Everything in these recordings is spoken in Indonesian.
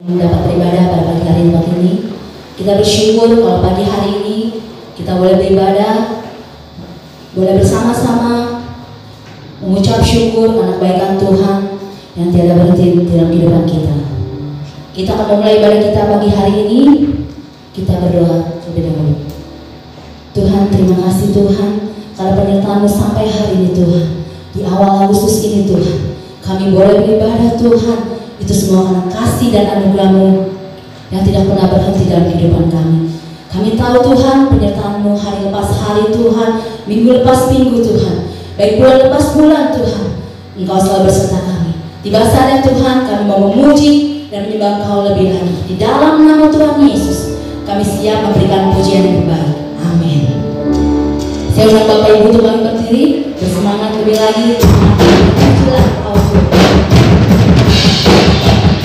Mendapat beribadah pada pagi hari ini. Kita bersyukur kalau pagi hari ini kita boleh beribadah, boleh bersama-sama mengucap syukur karena kebaikan Tuhan yang tiada berhenti dalam kehidupan kita. Kita akan memulai ibadah kita pagi hari ini. Kita berdoa terlebih dahulu. Tuhan, terima kasih Tuhan karena penyertaan-Mu sampai hari ini Tuhan. Di awal Agustus ini Tuhan, kami boleh beribadah Tuhan. Itu semua karena kasih dan anugerah-Mu yang tidak pernah berhenti dalam kehidupan kami. Kami tahu Tuhan penyertaan-Mu hari lepas hari Tuhan, minggu lepas minggu Tuhan, baik bulan lepas bulan Tuhan, Engkau selalu beserta kami. Tiba saatnya Tuhan kami mau memuji dan menyembah Engkau lebih lagi. Di dalam nama Tuhan Yesus kami siap memberikan pujian yang terbaik. Amin. Saya undang Bapak Ibu untuk kami berdiri, bersemangat lebih lagi. Pujilah Engkau Tuhan. Yeah.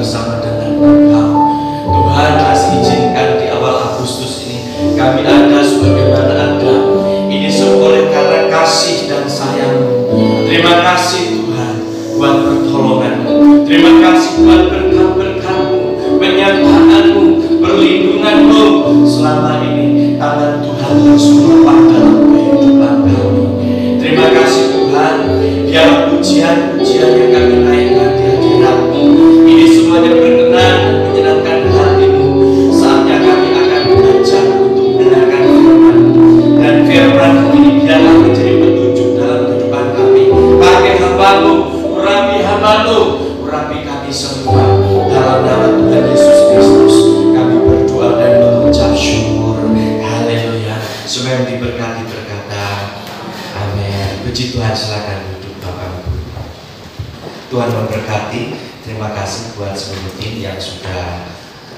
bersama dengan Engkau. Tuhan, kasih izinkan di awal Agustus ini kami ada sebagaimana ada. Ini semua oleh karena kasih dan sayang-Mu. Terima kasih Tuhan buat pertolongan-Mu. Terima kasih buat berkat-berkat-Mu, penyertaan-Mu, perlindungan-Mu selama ini. Tangan Tuhan terus menopang dalam kehidupan kami. Terima kasih Tuhan, biar pujian-pujian yang kami naikkan di hadirat-Mu ini semuanya berkenan dan menyenangkan hati-Mu. Saatnya kami akan belajar untuk mendengarkan firman-Mu, dan firman-Mu ini biarlah menjadi petunjuk dalam kehidupan kami. Pakai hamba-Mu, urapi hamba-Mu, urapi kami semua. Dalam nama Tuhan Yesus Kristus kami berdoa dan mengucap syukur. Haleluya. Semua yang diberkati berkata amin. Puji Tuhan, silakan duduk Bapak Ibu. Tuhan memberkati. Terima kasih buat seluruh tim yang sudah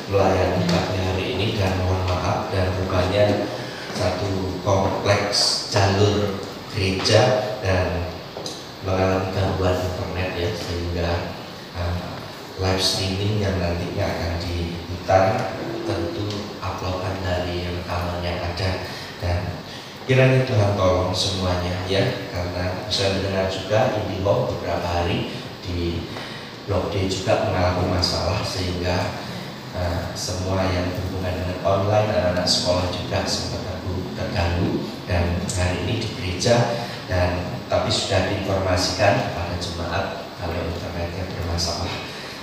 melayani pagi hari ini, dan mohon maaf dan rupanya satu kompleks jalur gereja dan mengalami gangguan internet ya, sehingga live streaming yang nantinya akan diputar tentu uploadan dari rekaman yang ada, dan kiranya Tuhan tolong semuanya ya, karena saya mendengar juga IndiHome beberapa hari di Blok D juga mengalami masalah, sehingga semua yang berhubungan dengan online, anak-anak sekolah juga sempat terganggu, dan hari ini di gereja dan tapi sudah diinformasikan kepada jemaat kalau internetnya bermasalah.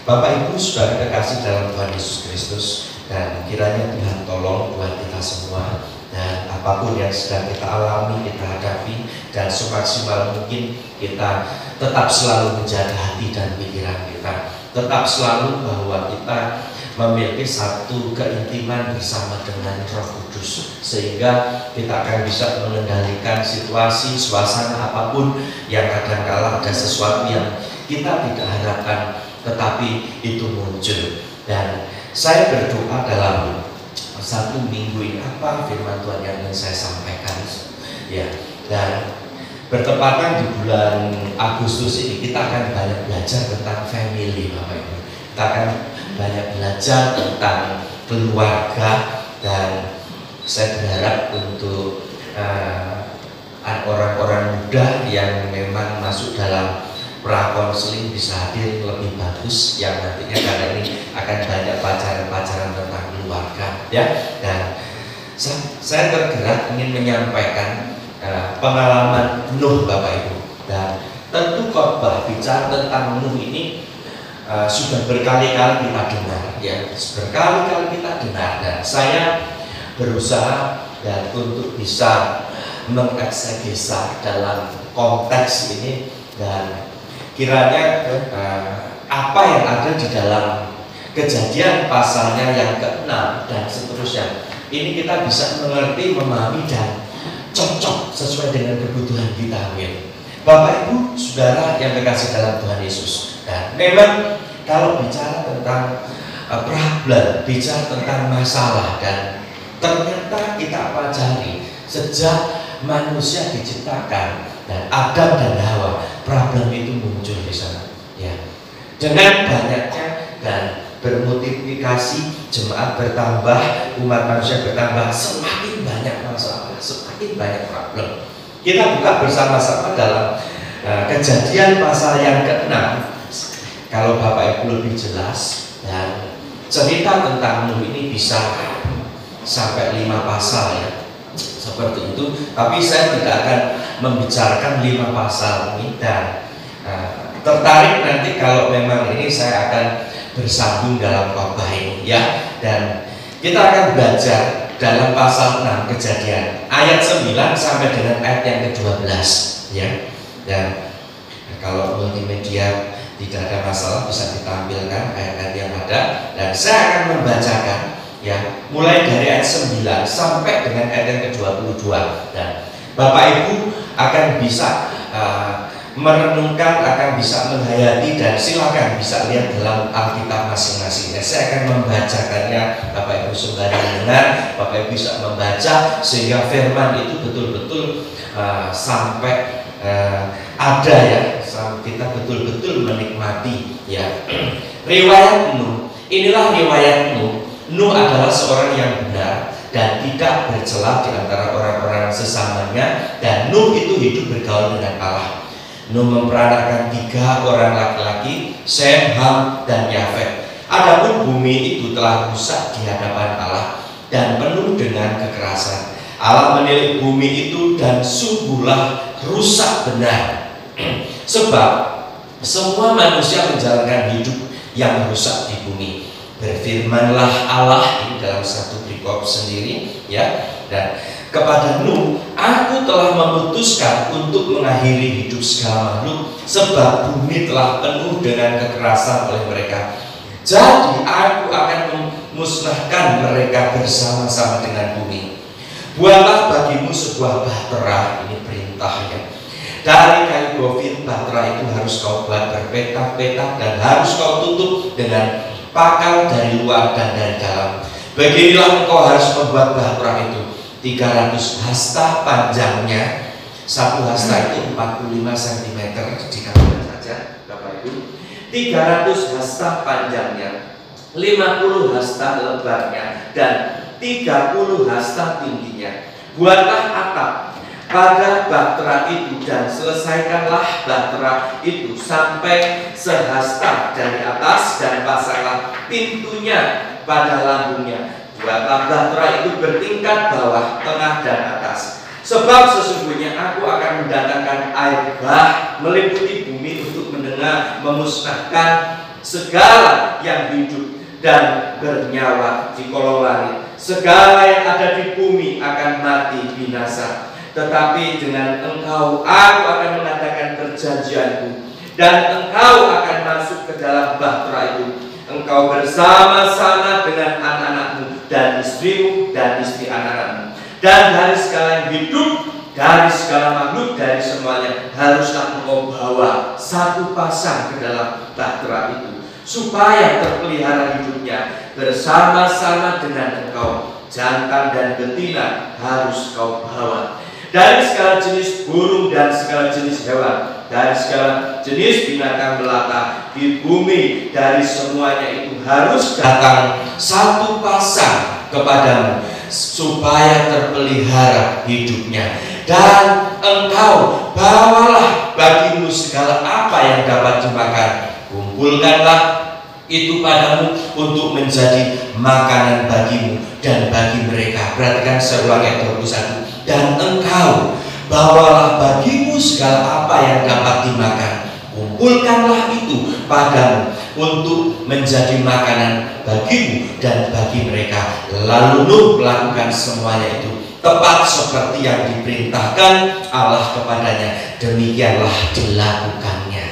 Bapak Ibu saudara kekasih dalam Tuhan Yesus Kristus, dan kiranya Tuhan tolong buat kita semua, dan apapun yang sedang kita alami, kita hadapi, dan semaksimal mungkin kita tetap selalu menjaga hati dan pikiran kita, tetap selalu bahwa kita memiliki satu keintiman bersama dengan Roh Kudus, sehingga kita akan bisa mengendalikan situasi, suasana apapun yang kadang-kala ada sesuatu yang kita tidak harapkan, tetapi itu muncul. Dan saya berdoa dalam satu minggu ini apa firman Tuhan yang ingin saya sampaikan ya, dan bertepatan di bulan Agustus ini kita akan banyak belajar tentang family Bapak Ibu. Kita akan banyak belajar tentang keluarga, dan saya berharap untuk orang-orang muda yang memang masuk dalam prakonseling bisa hadir lebih bagus, yang nantinya karena ini akan banyak pelajaran-pelajaran tentang keluarga ya. Dan saya tergerak ingin menyampaikan pengalaman Nuh Bapak Ibu, dan tentu khotbah bicara tentang Nuh ini sudah berkali-kali kita dengar ya, berkali-kali kita dengar, dan saya berusaha dan untuk bisa mengeksegesa dalam konteks ini, dan kiranya apa yang ada di dalam Kejadian pasalnya yang ke-6 dan seterusnya ini kita bisa mengerti, memahami, dan cocok sesuai dengan kebutuhan kita. Bapak Ibu Saudara yang kekasih dalam Tuhan Yesus, dan memang kalau bicara tentang problem, bicara tentang masalah, dan ternyata kita pelajari sejak manusia diciptakan dan Adam dan Hawa, problem itu muncul di sana ya. Dengan banyaknya dan bermultiplikasi, jemaat bertambah, umat manusia bertambah, semakin banyak masalah, semakin banyak problem. Kita buka bersama-sama dalam Kejadian pasal yang ke-6. Kalau Bapak Ibu lebih jelas, dan cerita tentang Nuh ini bisa sampai 5 pasal ya, seperti itu. Tapi saya tidak akan membicarakan 5 pasal ini, dan tertarik nanti kalau memang ini saya akan bersambung dalam khotbah ini ya. Dan kita akan belajar dalam pasal 6 Kejadian ayat 9 sampai dengan ayat yang ke-12 ya. Dan kalau multimedia tidak ada masalah bisa ditampilkan ayat-ayat yang ada, dan saya akan membacakan ya, mulai dari ayat 9 sampai dengan ayat yang ke-22, dan Bapak Ibu akan bisa merenungkan, akan bisa menghayati, dan silakan bisa lihat dalam Alkitab masing-masing. Saya akan membacakannya, Bapak Ibu sembari mendengar, Bapak Ibu bisa membaca sehingga firman itu betul-betul sampai ada ya, kita betul-betul menikmati ya. Riwayat Nuh, inilah riwayat Nuh. Nuh adalah seorang yang benar dan tidak bercela di antara orang-orang sesamanya, dan Nuh itu hidup bergaul dengan Allah. Nuh memperanakan 3 orang laki-laki, Sem, Ham, dan Yafet. Adapun bumi itu telah rusak di hadapan Allah dan penuh dengan kekerasan. Allah menilik bumi itu dan sungguhlah rusak benar. Sebab semua manusia menjalankan hidup yang rusak di bumi. Berfirmanlah Allah, ini dalam satu perikop sendiri ya, dan kepada Nuh, aku telah memutuskan untuk mengakhiri hidup segala makhluk, sebab bumi telah penuh dengan kekerasan oleh mereka. Jadi aku akan memusnahkan mereka bersama-sama dengan bumi. Buatlah bagimu sebuah bahtera, ini perintahnya. Dari kayu gofir, bahtera itu harus kau buat berpetak-petak dan harus kau tutup dengan pakal dari luar dan dari dalam. Beginilah engkau harus membuat bahtera itu. 300 hasta panjangnya. 1 hasta itu 45 cm, dikatakan saja Bapak Ibu. 300 hasta panjangnya, 50 hasta lebarnya, dan 30 hasta tingginya. Buatlah atap pada bahtera itu dan selesaikanlah bahtera itu sampai sehasta dari atas dan pasanglah pintunya pada lambungnya. Buatlah bahtera itu bertingkat bawah, tengah, dan atas. Sebab sesungguhnya aku akan mendatangkan air bah meliputi bumi untuk memusnahkan segala yang hidup dan bernyawa di kolong langit. Segala yang ada di bumi akan mati binasa. Tetapi dengan engkau aku akan mengadakan perjanjianku, dan engkau akan masuk ke dalam bahtera itu, engkau bersama-sama dengan anak-anakmu dan istrimu dan istri anak-anakmu, dan dari segala yang hidup, dari segala makhluk, dari semuanya haruslah engkau bawa satu pasang ke dalam bahtera itu, supaya terpelihara hidupnya bersama-sama dengan engkau. Jantan dan betina harus kau bawa. Dari segala jenis burung dan segala jenis hewan, dari segala jenis binatang melata di bumi, dari semuanya itu harus datang satu pasang kepadamu, supaya terpelihara hidupnya. Dan engkau bawalah bagimu segala apa yang dapat dimakan, kumpulkanlah itu padamu untuk menjadi makanan bagimu dan bagi mereka. Perhatikan seruan ayat 21. Dan engkau bawalah bagimu segala apa yang dapat dimakan, kumpulkanlah itu padamu untuk menjadi makanan bagimu dan bagi mereka. Lalu Nuh melakukan semuanya itu tepat seperti yang diperintahkan Allah kepadanya. Demikianlah dilakukannya.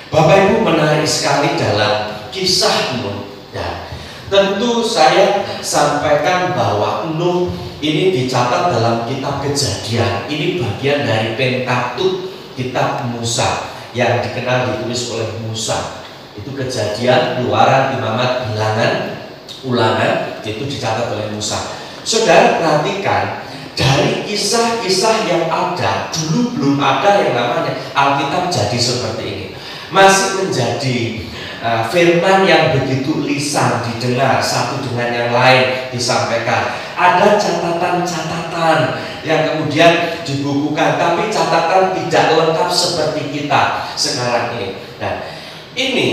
Bapak Ibu, menarik sekali dalam kisah Nuh. Dan tentu saya sampaikan bahwa Nuh ini dicatat dalam kitab Kejadian. Ini bagian dari Pentateuch, kitab Musa, yang dikenal ditulis oleh Musa. Itu Kejadian, Keluaran, Imamat, Bilangan, Ulangan, itu dicatat oleh Musa. Saudara perhatikan, dari kisah-kisah yang ada, dulu belum ada yang namanya Alkitab jadi seperti ini. Masih menjadi firman yang begitu lisan didengar satu dengan yang lain disampaikan. Ada catatan-catatan yang kemudian dibukukan, tapi catatan tidak lengkap seperti kita sekarang ini. Dan ini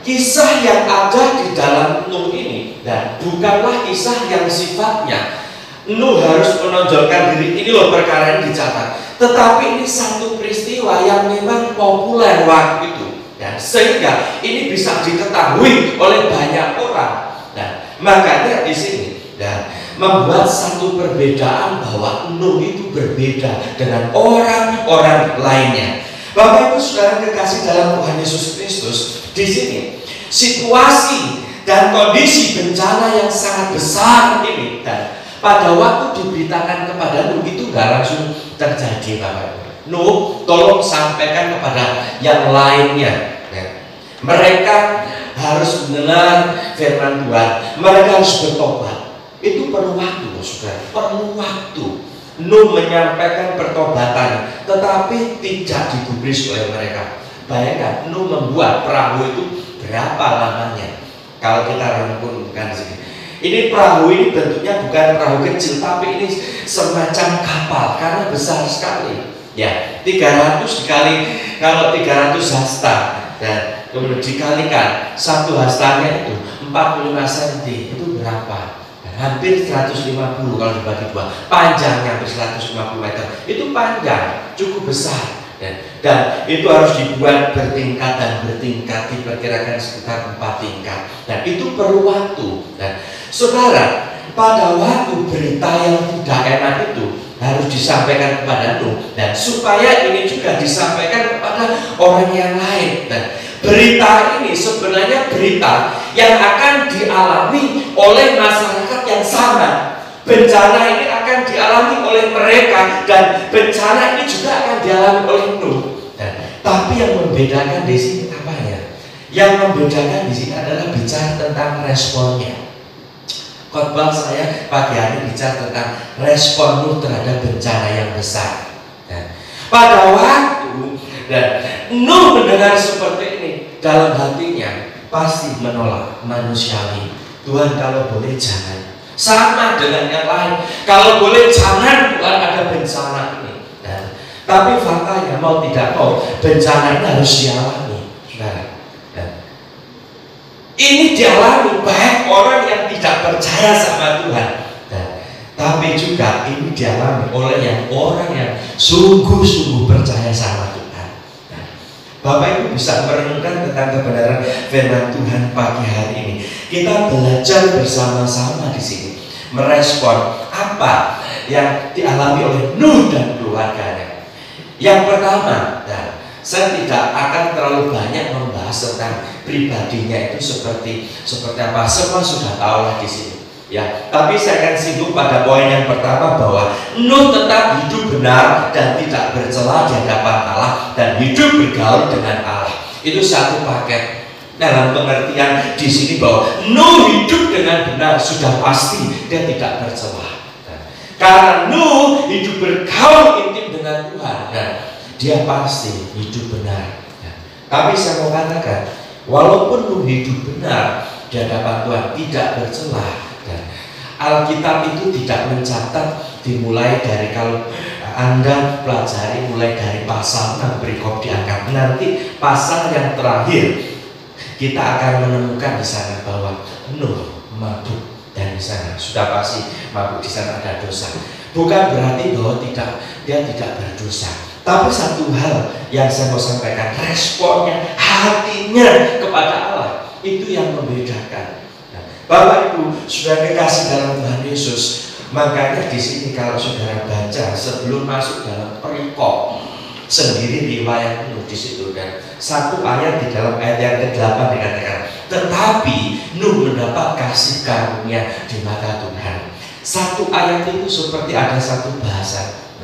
kisah yang ada di dalam Nuh ini, dan bukanlah kisah yang sifatnya Nuh harus menonjolkan diri, ini loh perkara yang dicatat. Tetapi ini satu peristiwa yang memang populer waktu itu, dan sehingga ini bisa diketahui oleh banyak orang. Dan makanya di sini dan membuat satu perbedaan bahwa Nuh itu berbeda dengan orang-orang lainnya. Bapak Ibu Saudara kekasih dalam Tuhan Yesus Kristus, di sini situasi dan kondisi bencana yang sangat besar ini, dan pada waktu diberitakan kepada Nuh itu gak langsung terjadi. Bapak Ibu, Nuh tolong sampaikan kepada yang lainnya. Mereka harus mendengar firman Tuhan, mereka harus bertobat. Itu perlu waktu, saudara, perlu waktu. Nuh menyampaikan pertobatan, tetapi tidak digubris oleh mereka. Bayangkan, Nuh membuat perahu itu berapa lamanya? Kalau kita rangkumkan di sini, ini perahu ini bentuknya bukan perahu kecil, tapi ini semacam kapal karena besar sekali. Ya, 300 dikali, kalau 300 hasta dan kemudian dikalikan satu hastanya itu 45 cm, itu berapa? Hampir 150 kalau dibagi dua, panjangnya hampir 150 meter. Itu panjang, cukup besar. Dan itu harus dibuat bertingkat dan bertingkat, diperkirakan sekitar 4 tingkat. Dan itu perlu waktu. Dan saudara, pada waktu berita yang tidak enak itu harus disampaikan kepada Nuh, dan supaya ini juga disampaikan kepada orang yang lain. Dan berita ini sebenarnya berita yang akan dialami oleh masyarakat yang sama. Bencana ini akan dialami oleh mereka, dan bencana ini juga akan dialami oleh Nuh. Tapi yang membedakan di sini apa ya? Yang membedakan di sini adalah bicara tentang responnya. Khotbah saya pagi hari bicara tentang respon Nuh terhadap bencana yang besar. Pada waktu Nuh mendengar seperti ini, dalam hatinya pasti menolak, manusiawi. Tuhan, kalau boleh jangan. Sama dengan yang lain, kalau boleh jangan Tuhan ada bencana ini. Tapi faktanya mau tidak mau bencana ini harus dialami, saudara. Ini dialami baik orang yang tidak percaya sama Tuhan, tapi juga ini dialami oleh orang yang sungguh-sungguh percaya sama Tuhan. Bapak Ibu bisa merenungkan tentang kebenaran firman Tuhan pagi hari ini. Kita belajar bersama-sama di sini, merespon apa yang dialami oleh Nuh dan keluarganya. Yang pertama, saya tidak akan terlalu banyak membahas tentang pribadinya itu seperti apa. Semua sudah tahu lah di sini. Ya, tapi saya akan singgung pada poin yang pertama bahwa Nuh tetap hidup benar dan tidak bercela di hadapan Allah dan hidup bergaul dengan Allah. Itu satu paket. Dalam pengertian di sini bahwa Nuh hidup dengan benar sudah pasti dia tidak bercela. Karena Nuh hidup bergaul intim dengan Tuhan, dan dia pasti hidup benar. Tapi saya mau katakan, walaupun Nuh hidup benar di hadapan Tuhan, tidak bercela, dan Alkitab itu tidak mencatat dimulai dari, kalau Anda pelajari mulai dari pasal 6 berikop diangkat, nanti pasal yang terakhir kita akan menemukan di sana bahwa Nuh mabuk, dan di sana sudah pasti mabuk, di sana ada dosa. Bukan berarti bahwa dia tidak berdosa. Tapi satu hal yang saya mau sampaikan, responnya, hatinya kepada Allah, itu yang membedakan. Bapak Ibu, sudah kekasih dalam Tuhan Yesus, makanya di sini kalau saudara baca sebelum masuk dalam perikop sendiri riwayat Nuh di situ, dan satu ayat di dalam ayat yang ke-8 dikatakan, tetapi Nuh mendapat kasih karunia di mata Tuhan. Satu ayat itu seperti ada satu bahasa,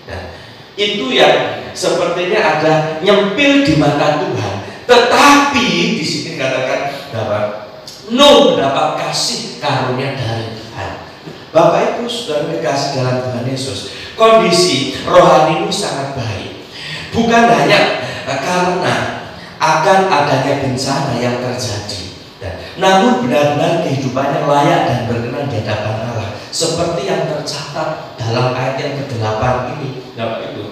dan itu yang sepertinya ada nyempil di mata Tuhan. Tetapi di sini dikatakan bahwa Nuh mendapat kasih karunia dari Tuhan. Bapak Ibu sudah dikasih dalam Tuhan Yesus, kondisi rohani Nuh sangat baik. Bukan hanya karena akan adanya bencana yang terjadi, namun benar-benar kehidupannya layak dan berkenan di hadapan Allah, seperti yang tercatat dalam ayat yang ke-8 ini, Bapak Ibu.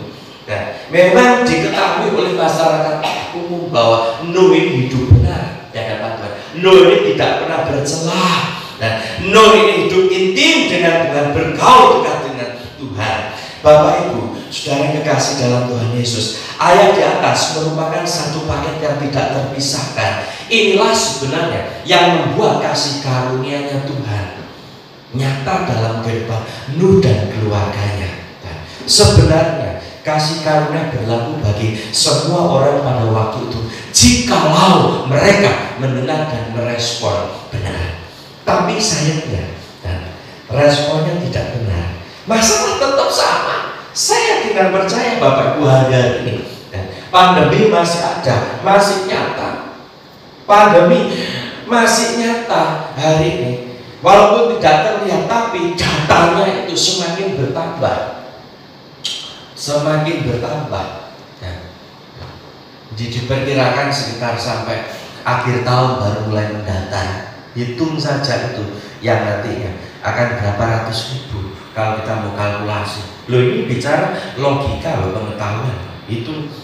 Memang diketahui oleh masyarakat umum bahwa Nuh ini hidup benar di hadapan Tuhan. Nuh ini tidak pernah bercela, dan Nuh ini hidup intim dengan Tuhan, bergaul dekat dengan Tuhan. Bapak Ibu, saudara kekasih dalam Tuhan Yesus, ayat di atas merupakan satu paket yang tidak terpisahkan. Inilah sebenarnya yang membuat kasih karunia-Nya Tuhan nyata dalam kehidupan Nuh dan keluarganya. Sebenarnya kasih karunia berlaku bagi semua orang pada waktu itu, jikalau mereka mendengar dan merespon benar. Tapi sayangnya, responnya tidak benar. Masalah tetap sama. Saya tidak percaya Bapak Ibu hari ini, pandemi masih ada, masih nyata. Pandemi masih nyata hari ini, walaupun tidak terlihat, tapi datanya itu semakin bertambah, semakin bertambah. Diperkirakan sekitar sampai akhir tahun baru mulai mendatar. Hitung saja itu yang nantinya akan berapa ratus ribu kalau kita mau kalkulasi. Loh, ini bicara logika loh, pengetahuan. Itu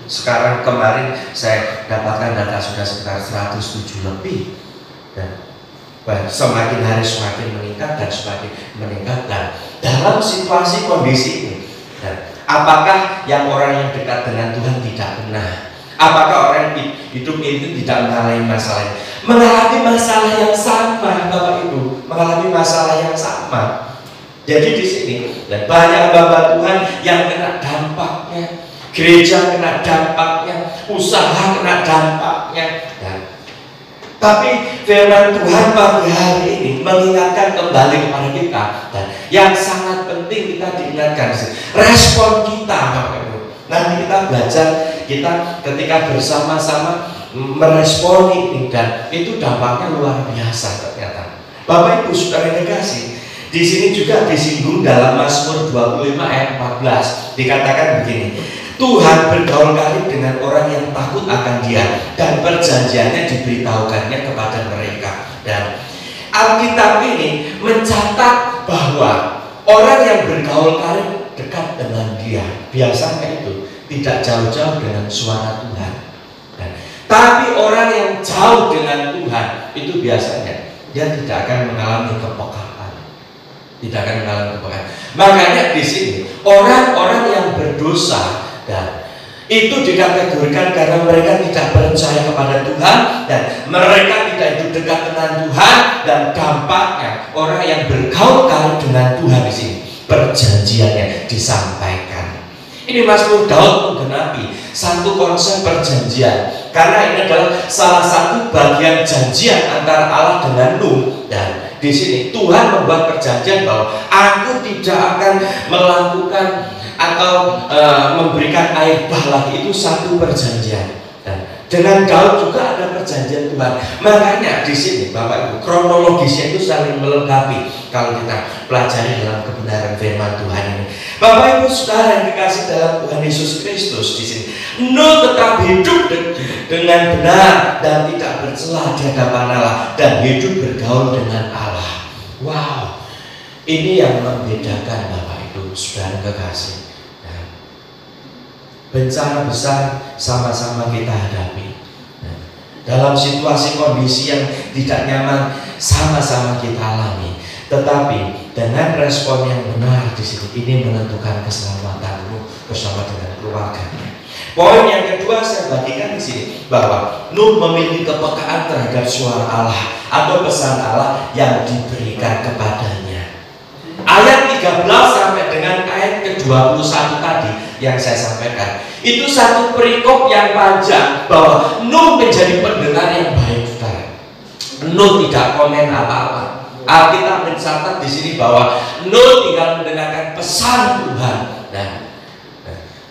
sekarang kemarin saya dapatkan data sudah sekitar 107 lebih, dan semakin hari semakin meningkat dan semakin meningkat. Dan dalam situasi kondisi ini, dan apakah yang orang yang dekat dengan Tuhan tidak benar? Apakah orang hidup itu tidak mengalami masalah? Mengalami masalah yang sama, Bapak Ibu, mengalami masalah yang sama. Jadi di sini dan banyak hamba Tuhan yang kena dampaknya, gereja kena dampaknya, usaha kena dampaknya. Tapi firman Tuhan pagi hari ini mengingatkan kembali kepada kita, dan yang sangat penting kita diingatkan respon kita, Bapak Ibu. Nanti kita belajar, kita ketika bersama-sama merespon ini, dan itu dampaknya luar biasa ternyata. Bapak Ibu saudara yang dikasih, di sini juga disinggung dalam Mazmur 25 ayat 14 dikatakan begini: Tuhan bergaul karib dengan orang yang takut akan Dia, dan perjanjiannya diberitahukannya kepada mereka. Dan Alkitab ini mencatat bahwa orang yang bergaul karib dekat dengan Dia biasanya itu tidak jauh-jauh dengan suara Tuhan. Tapi orang yang jauh dengan Tuhan itu biasanya dia tidak akan mengalami kepekaan, tidak akan mengalami kepekaan. Makanya di sini orang-orang yang berdosa dan itu dikategorikan karena mereka tidak percaya kepada Tuhan, dan mereka tidak hidup dekat dengan Tuhan, dan dampaknya orang yang bergaul karib dengan Tuhan di sini perjanjiannya disampaikan. Ini Mazmur Daud menggenapi satu konsep perjanjian, karena ini adalah salah satu bagian janjian antara Allah dengan Nuh. Dan di sini Tuhan membuat perjanjian bahwa aku tidak akan melakukan atau memberikan air bah lagi. Itu satu perjanjian. Dan dengan Daud juga ada perjanjian Tuhan. Makanya di sini Bapak Ibu, kronologisnya itu saling melengkapi kalau kita pelajari dalam kebenaran firman Tuhan ini. Bapak Ibu saudara yang dikasih dalam Tuhan Yesus Kristus, di sini Nuh tetap hidup dengan benar dan tidak bercela di hadapan Allah, dan hidup bergaul dengan Allah. Wow, ini yang membedakan Bapak Ibu saudara kekasih. Bencana besar sama-sama kita hadapi. Dalam situasi kondisi yang tidak nyaman sama-sama kita alami. Tetapi dengan respon yang benar di sini, ini menentukan keselamatanmu bersama dengan keluarganya. Poin yang kedua saya bagikan di sini bahwa Nuh memiliki kepekaan terhadap suara Allah atau pesan Allah yang diberikan kepadanya. Ayat 13 sampai dengan ayat ke-21 tadi yang saya sampaikan, itu satu perikop yang panjang bahwa Nuh menjadi pendengar yang baik, saudara. Nuh tidak komen apa-apa. Alkitab mencatat di sini bahwa Nuh tinggal mendengarkan pesan Tuhan. Nah,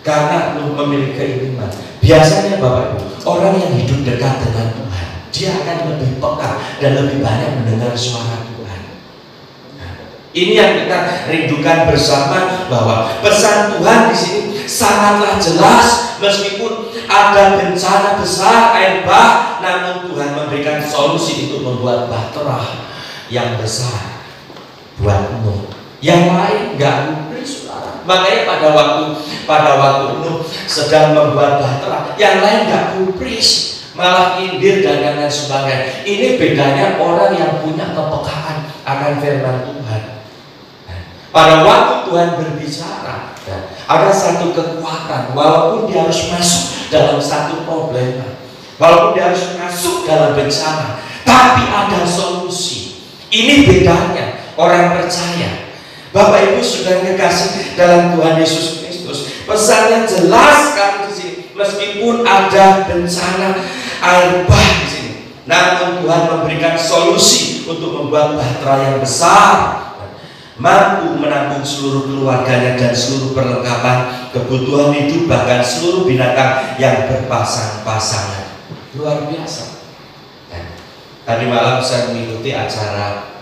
karena Nuh memiliki keimanan, biasanya Bapak Ibu, orang yang hidup dekat dengan Tuhan, dia akan lebih peka dan lebih banyak mendengar suara Tuhan. Ini yang kita rindukan bersama, bahwa pesan Tuhan di sini sangatlah jelas. Meskipun ada bencana besar, air bah, namun Tuhan memberikan solusi untuk membuat bahtera yang besar buat Nuh. Yang lain nggak gubris, saudara. Makanya pada waktu Nuh sedang membuat bahtera, yang lain nggak gubris, malah indir dan lain sebagainya. Ini bedanya orang yang punya kepekaan akan firman Tuhan. Pada waktu Tuhan berbicara, ada satu kekuatan, walaupun dia harus masuk dalam satu problema, walaupun dia harus masuk dalam bencana, tapi ada solusi. Ini bedanya orang percaya. Bapak Ibu sudah dikasih dalam Tuhan Yesus Kristus, pesannya jelas sekali di sini. Meskipun ada bencana air bah di sini, namun Tuhan memberikan solusi untuk membuat bahtera yang besar, mampu menampung seluruh keluarganya dan seluruh perlengkapan kebutuhan hidup, bahkan seluruh binatang yang berpasang-pasangan. Luar biasa. Tadi malam saya mengikuti acara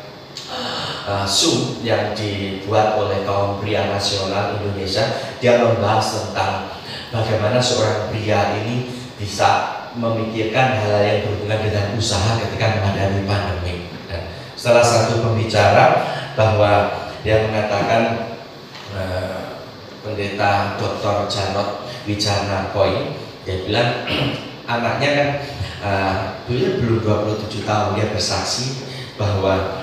Zoom yang dibuat oleh kaum pria nasional Indonesia. Dia membahas tentang bagaimana seorang pria ini bisa memikirkan hal-hal yang berhubungan dengan usaha ketika menghadapi pandemi. Dan salah satu pembicara bahwa dia mengatakan, pendeta Dr. Janot Wijana Koi, dia bilang anaknya kan beliau belum 27 tahun, dia bersaksi bahwa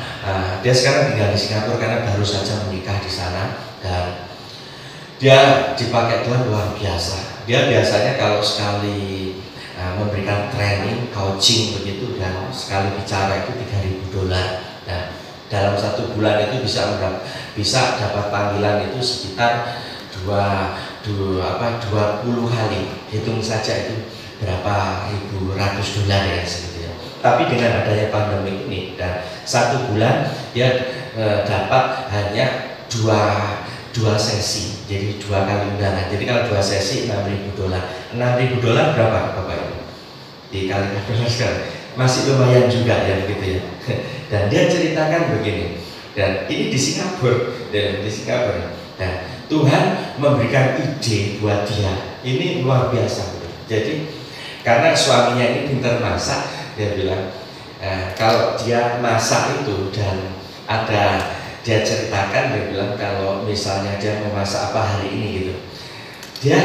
dia sekarang tinggal di Singapura karena baru saja menikah di sana, dan dia dipakai Tuhan luar biasa. Dia biasanya kalau sekali memberikan training, coaching begitu, dan sekali bicara itu $3.000. Nah, dalam 1 bulan itu bisa dapat panggilan itu sekitar 20 kali. Hitung saja itu berapa ribu ratus dolar ya segitu ya. Tapi dengan adanya pandemi ini, dan 1 bulan dia dapat hanya dua sesi, jadi 2 kali undangan. Jadi kalau 2 sesi $6.000. $6.000 berapa Bapak Ibu? Dikalikan dolar sekarang masih lumayan juga ya begitu ya. Dan dia ceritakan begini, dan ini di Singapura, Dan Tuhan memberikan ide buat dia, ini luar biasa. Jadi karena suaminya ini pintar masak, dia bilang kalau dia masak itu, dan dia ceritakan, dia bilang kalau misalnya dia mau masak apa hari ini gitu, dia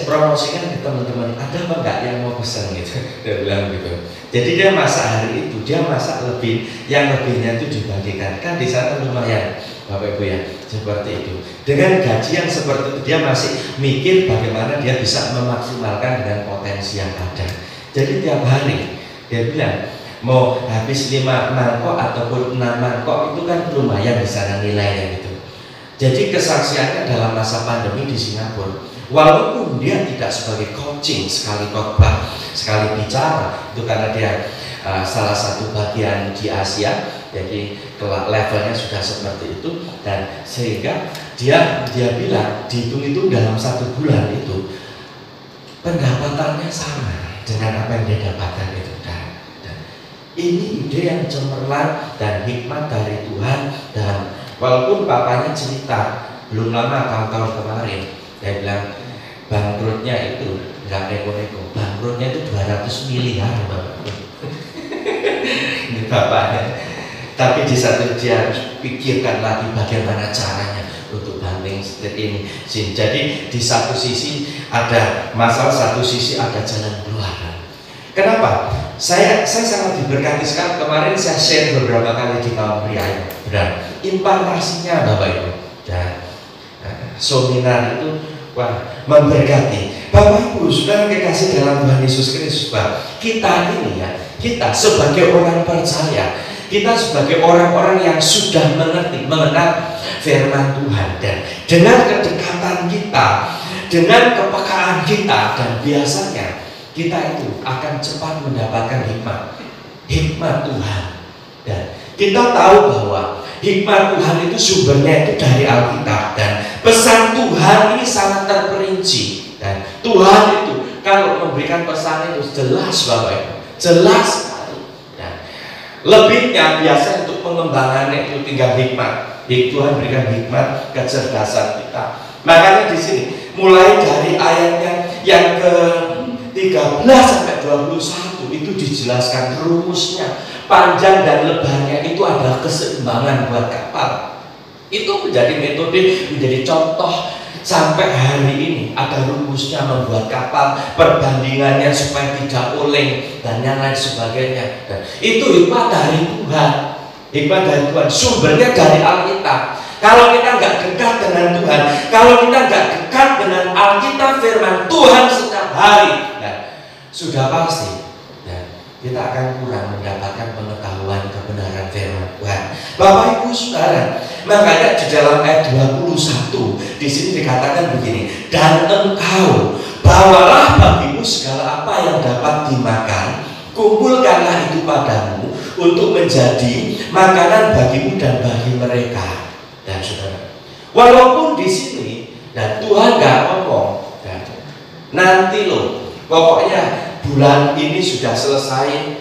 promosikan ke teman-teman, ada apa enggak yang mau pesan gitu, dia bilang gitu. Jadi dia masak hari itu, dia masak lebih, yang lebihnya itu dibagikan. Kan di sana lumayan Bapak Ibu ya, seperti itu. Dengan gaji yang seperti itu, dia masih mikir bagaimana dia bisa memaksimalkan dengan potensi yang ada. Jadi tiap hari dia bilang mau habis 5 mangkok ataupun 6 mangkok itu kan lumayan di sana nilainya gitu. Jadi kesaksiannya dalam masa pandemi di Singapura, walaupun dia tidak sebagai coaching, sekali khotbah, sekali bicara, itu karena dia salah satu bagian di Asia, jadi levelnya sudah seperti itu, dan sehingga dia bilang dihitung itu dalam 1 bulan itu pendapatannya sama dengan apa yang dia dapatkan itu. Dan ini ide yang cemerlang dan hikmat dari Tuhan. Dan walaupun papanya cerita belum lama, tahun-tahun kemarin, dia bilang bangkrutnya itu nggak neko-neko, bangkrutnya itu 200 miliar ini bapaknya. Tapi di satu dia pikirkan lagi bagaimana caranya untuk banting setir ini. Jadi di satu sisi ada masalah, satu sisi ada jalan keluar. Kenapa? Saya sangat diberkati sekali. Kemarin saya share beberapa kali di kaum pria, dan impartasinya Bapak Ibu, dan seminar itu wah memberkati. Bapak Ibu Saudara kekasih dalam Tuhan Yesus Kristus, kita ini ya, kita sebagai orang percaya, kita sebagai orang-orang yang sudah mengenal firman Tuhan, dan dengan kedekatan kita, dengan kepekaan kita, dan biasanya kita itu akan cepat mendapatkan hikmat Tuhan. Dan kita tahu bahwa hikmat Tuhan itu sumbernya itu dari Alkitab, dan pesan Tuhan ini sangat terperinci. Dan Tuhan itu kalau memberikan pesan itu jelas Bapak Ibu, jelas sekali. Dan lebihnya biasa untuk pengembangannya itu tinggal hikmat. Tuhan berikan hikmat, kecerdasan kita. Makanya di sini mulai dari ayatnya yang ke 13 sampai 21 itu dijelaskan rumusnya, panjang dan lebarnya itu adalah keseimbangan buat kapal. Itu menjadi metode, menjadi contoh sampai hari ini. Ada rumusnya membuat kapal, perbandingannya supaya tidak oleng dan yang lain sebagainya. Dan itu hikmat dari Tuhan, hikmat dari Tuhan, sumbernya dari Alkitab. Kalau kita nggak dekat dengan Tuhan, kalau kita nggak dekat dengan Alkitab firman Tuhan setiap hari, sudah pasti kita akan kurang mendapatkan pengetahuan kebenaran firman Tuhan. Bapak Ibu Saudara, makanya di dalam ayat 21 di sini dikatakan begini, dan engkau bawalah bagimu segala apa yang dapat dimakan, kumpulkanlah itu padamu untuk menjadi makanan bagimu dan bagi mereka. Dan saudara, walaupun di sini dan Tuhan nggak ngomong, nanti loh, pokoknya bulan ini sudah selesai,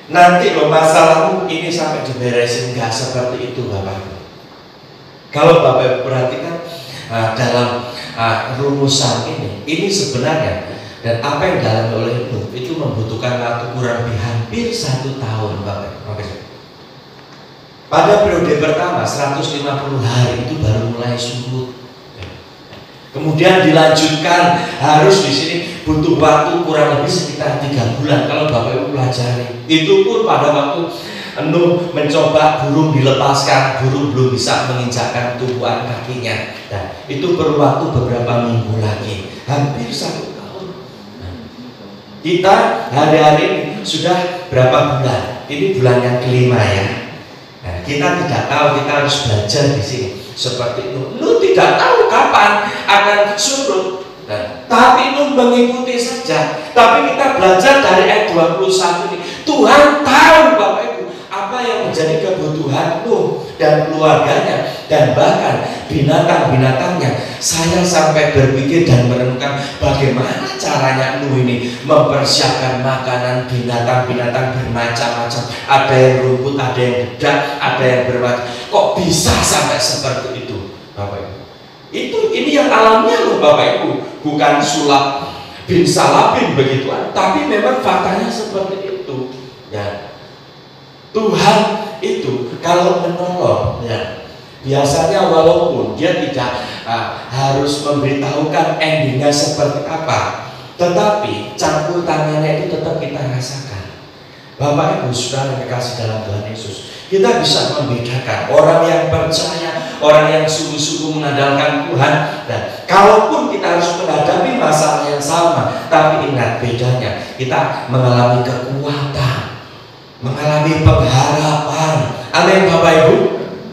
nanti loh masalahmu ini sampai diberesin, nggak seperti itu Bapak. Kalau Bapak perhatikan dalam rumusan ini sebenarnya Dan apa yang dialami oleh Nuh itu membutuhkan waktu kurang lebih hampir 1 tahun, Bapak. Pada periode pertama 150 hari itu baru mulai surut. Kemudian dilanjutkan harus di sini butuh waktu kurang lebih sekitar 3 bulan kalau Bapak Ibu pelajari. Itu pun pada waktu Nuh mencoba burung dilepaskan, burung belum bisa menginjakkan tumpuan kakinya. Dan itu perlu waktu beberapa minggu lagi, hampir 1 tahun. Kita hari-hari ini sudah berapa bulan? Ini bulan yang kelima ya. Nah, kita tidak tahu, kita harus belajar di sini seperti Nuh. Nuh tidak tahu kapan akan surut, tapi Nuh mengikuti saja. Tapi kita belajar dari ayat 21 ini, Tuhan tahu Bapak Ibu apa yang menjadi kebutuhan Nuh dan keluarganya, dan bahkan binatang-binatangnya. Saya sampai berpikir dan merenungkan bagaimana caranya Nuh ini mempersiapkan makanan binatang-binatang bermacam-macam. Ada yang rumput, ada yang dedak, ada yang bermacam. Kok bisa sampai seperti itu, Bapak Ibu? Ini yang alamiah loh Bapak Ibu, bukan sulap bin salabin begituan, tapi memang faktanya seperti itu. Ya, Tuhan itu kalau menolong, ya, biasanya walaupun dia tidak harus memberitahukan endingnya seperti apa, tetapi campur tangannya itu tetap kita rasakan. Bapak Ibu Saudara yang kekasih dalam Tuhan Yesus, kita bisa membedakan orang yang percaya, orang yang sungguh-sungguh mengandalkan Tuhan. Dan kalaupun kita harus menghadapi masalah yang sama, tapi ingat bedanya, kita mengalami kekuatan, mengalami pengharapan. Amin Bapak Ibu.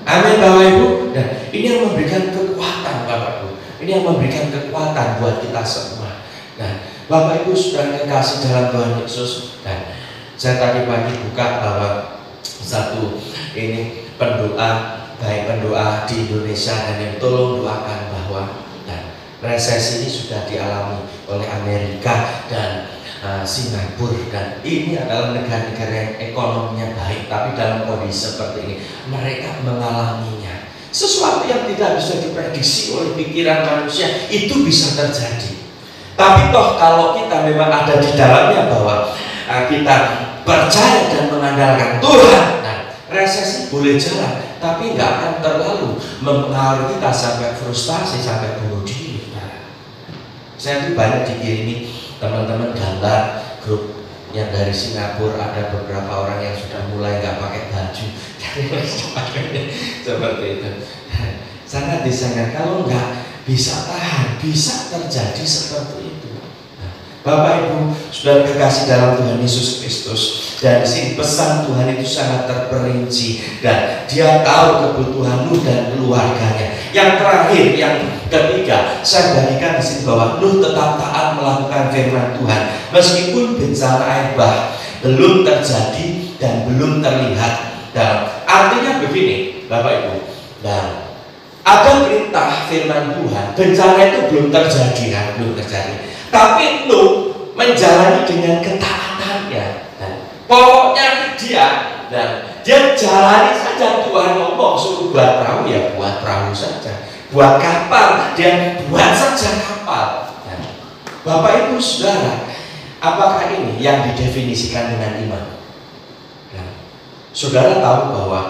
Amin Bapak Ibu. Dan ini yang memberikan kekuatan Bapak Ibu. Ini yang memberikan kekuatan buat kita semua. Nah, Bapak Ibu Saudara yang kekasih dalam Tuhan Yesus, dan saya tadi pagi buka bahwa satu ini pendoa, baik pendoa di Indonesia, dan yang tolong doakan bahwa resesi ini sudah dialami oleh Amerika dan Singapura, dan ini adalah negara-negara yang ekonominya baik, tapi dalam kondisi seperti ini mereka mengalaminya. Sesuatu yang tidak bisa diprediksi oleh pikiran manusia itu bisa terjadi. Tapi toh kalau kita memang ada di dalamnya bahwa kita percaya dan mengandalkan Tuhan, nah, resesi boleh jalan, tapi nggak akan terlalu mempengaruhi kita sampai frustasi, sampai bunuh diri. Saya tuh banyak dikirimi teman-teman gambar grup yang dari Singapura, ada beberapa orang yang sudah mulai nggak pakai baju seperti itu. Sangat disayangkan kalau nggak bisa tahan, bisa terjadi seperti itu. Bapak Ibu Saudara kekasih dalam Tuhan Yesus Kristus, dan sini pesan Tuhan itu sangat terperinci, dan Dia tahu kebutuhan Nuh dan keluarganya. Yang terakhir, yang ketiga, saya bagikan di sini bahwa Nuh tetap taat melakukan firman Tuhan meskipun bencana air bah belum terjadi dan belum terlihat. Dan artinya begini, Bapak Ibu, dan ada perintah firman Tuhan, bencana itu belum terjadi, kan? Belum terjadi. Tapi Nuh menjalani dengan ketaatannya. Dan pokoknya dia jalani saja. Tuhan ngomong suruh buat perahu, ya buat perahu saja. Buat kapal, dia buat saja kapal. Dan Bapak Ibu Saudara, apakah ini yang didefinisikan dengan iman? Nah, saudara tahu bahwa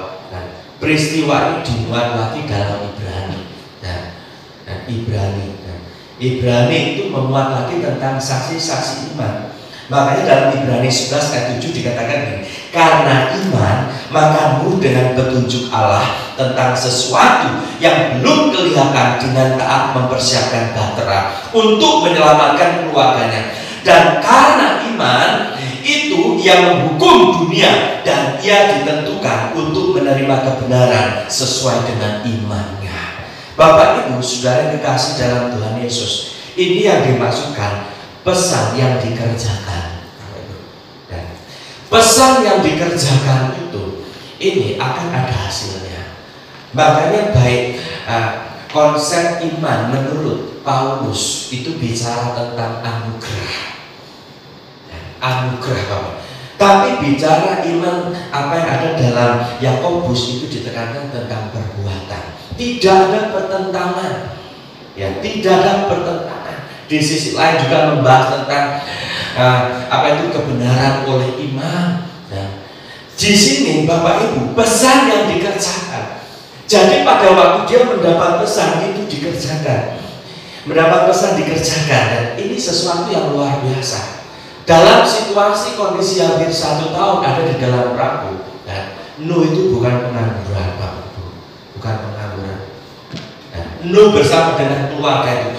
peristiwa ini dimuat lagi dalam Ibrani. Ibrani itu memuat lagi tentang saksi-saksi iman. Makanya dalam Ibrani 11 ayat 7 dikatakan ini, karena iman maka Nuh dengan petunjuk Allah tentang sesuatu yang belum kelihatan dengan taat mempersiapkan bahtera untuk menyelamatkan keluarganya. Dan karena iman itu ia menghukum dunia, dan ia ditentukan untuk menerima kebenaran sesuai dengan imannya. Bapak Ibu Saudara yang kekasih dalam Tuhan Yesus, ini yang dimaksudkan pesan yang dikerjakan. Dan pesan yang dikerjakan itu ini akan ada hasilnya. Makanya baik konsep iman menurut Paulus itu bicara tentang anugerah. Anugerah Bapak. Tapi bicara iman apa yang ada dalam Yakobus itu ditekankan tentang perbuatan. Tidak ada pertentangan, ya, tidak ada pertentangan. Di sisi lain juga membahas tentang apa itu kebenaran oleh iman. Nah, di sini Bapak Ibu, pesan yang dikerjakan. Jadi pada waktu dia mendapat pesan itu dikerjakan, mendapat pesan dikerjakan, dan ini sesuatu yang luar biasa. Dalam situasi kondisi hampir 1 tahun ada di dalam perahu, dan Nuh itu bukan pengangguran, Bapak Ibu, bukan pengangguran. Nuh bersama dengan keluarga itu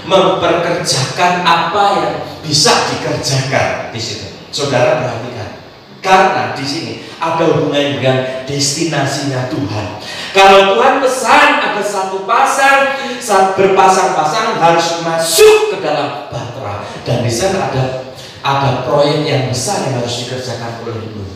memperkerjakan apa yang bisa dikerjakan di situ. Saudara perhatikan, karena di sini ada hubungan dengan destinasinya Tuhan. Kalau Tuhan pesan ada satu pasang, saat berpasang-pasangan harus masuk ke dalam bahtera, dan di sana ada proyek yang besar yang harus dikerjakan oleh Nuh.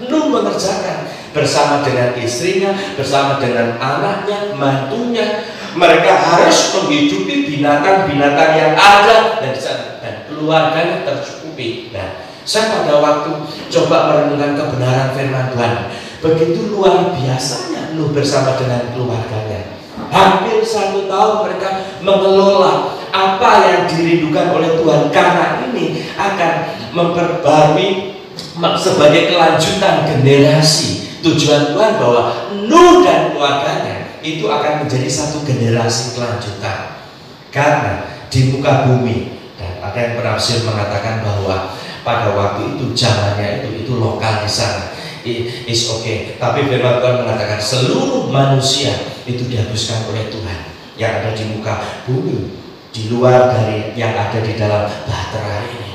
Nuh mengerjakan bersama dengan istrinya, bersama dengan anaknya, mantunya. Mereka harus menghidupi binatang-binatang yang ada dan di sana, dan keluarganya tercukupi. Nah, saya pada waktu coba merenungkan kebenaran firman Tuhan, begitu luar biasanya Nuh bersama dengan keluarganya. Hampir 1 tahun mereka mengelola apa yang dirindukan oleh Tuhan, karena ini akan memperbarui sebagai kelanjutan generasi. Tujuan Tuhan bahwa Nuh dan keluarganya itu akan menjadi satu generasi kelanjutan. Karena di muka bumi, dan ada yang penafsir mengatakan bahwa pada waktu itu zamannya itu lokal di sana, is okay. Tapi firman Tuhan mengatakan seluruh manusia itu dihapuskan oleh Tuhan yang ada di muka bumi, di luar dari yang ada di dalam bahtera ini.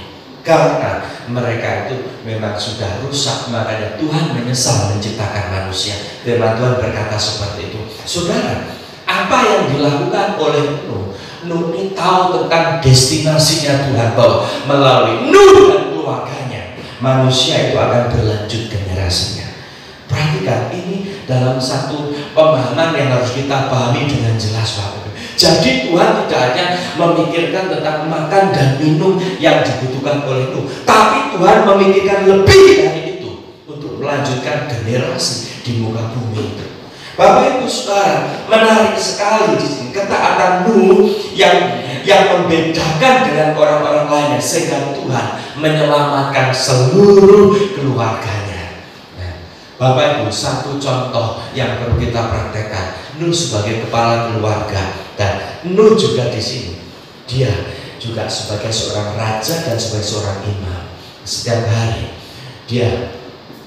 Karena mereka itu memang sudah rusak, makanya Tuhan menyesal menciptakan manusia. Firman Tuhan berkata seperti itu. Saudara, apa yang dilakukan oleh Nuh? Nuh ini tahu tentang destinasinya Tuhan, bahwa melalui Nuh dan keluarganya manusia itu akan berlanjut generasinya. Perhatikan, ini dalam satu pemahaman yang harus kita pahami dengan jelas, Bapak. Jadi Tuhan tidak hanya memikirkan tentang makan dan minum yang dibutuhkan oleh Nuh, tapi Tuhan memikirkan lebih dari itu untuk melanjutkan generasi di muka bumi itu. Bapak Ibu Saudara, menarik sekali di sini ketaatan Nuh yang membedakan dengan orang-orang lainnya, sehingga Tuhan menyelamatkan seluruh keluarganya. Nah, Bapak Ibu, satu contoh yang perlu kita praktekkan, Nuh sebagai kepala keluarga. Dan Nuh juga di sini, dia juga sebagai seorang raja dan sebagai seorang imam. Setiap hari dia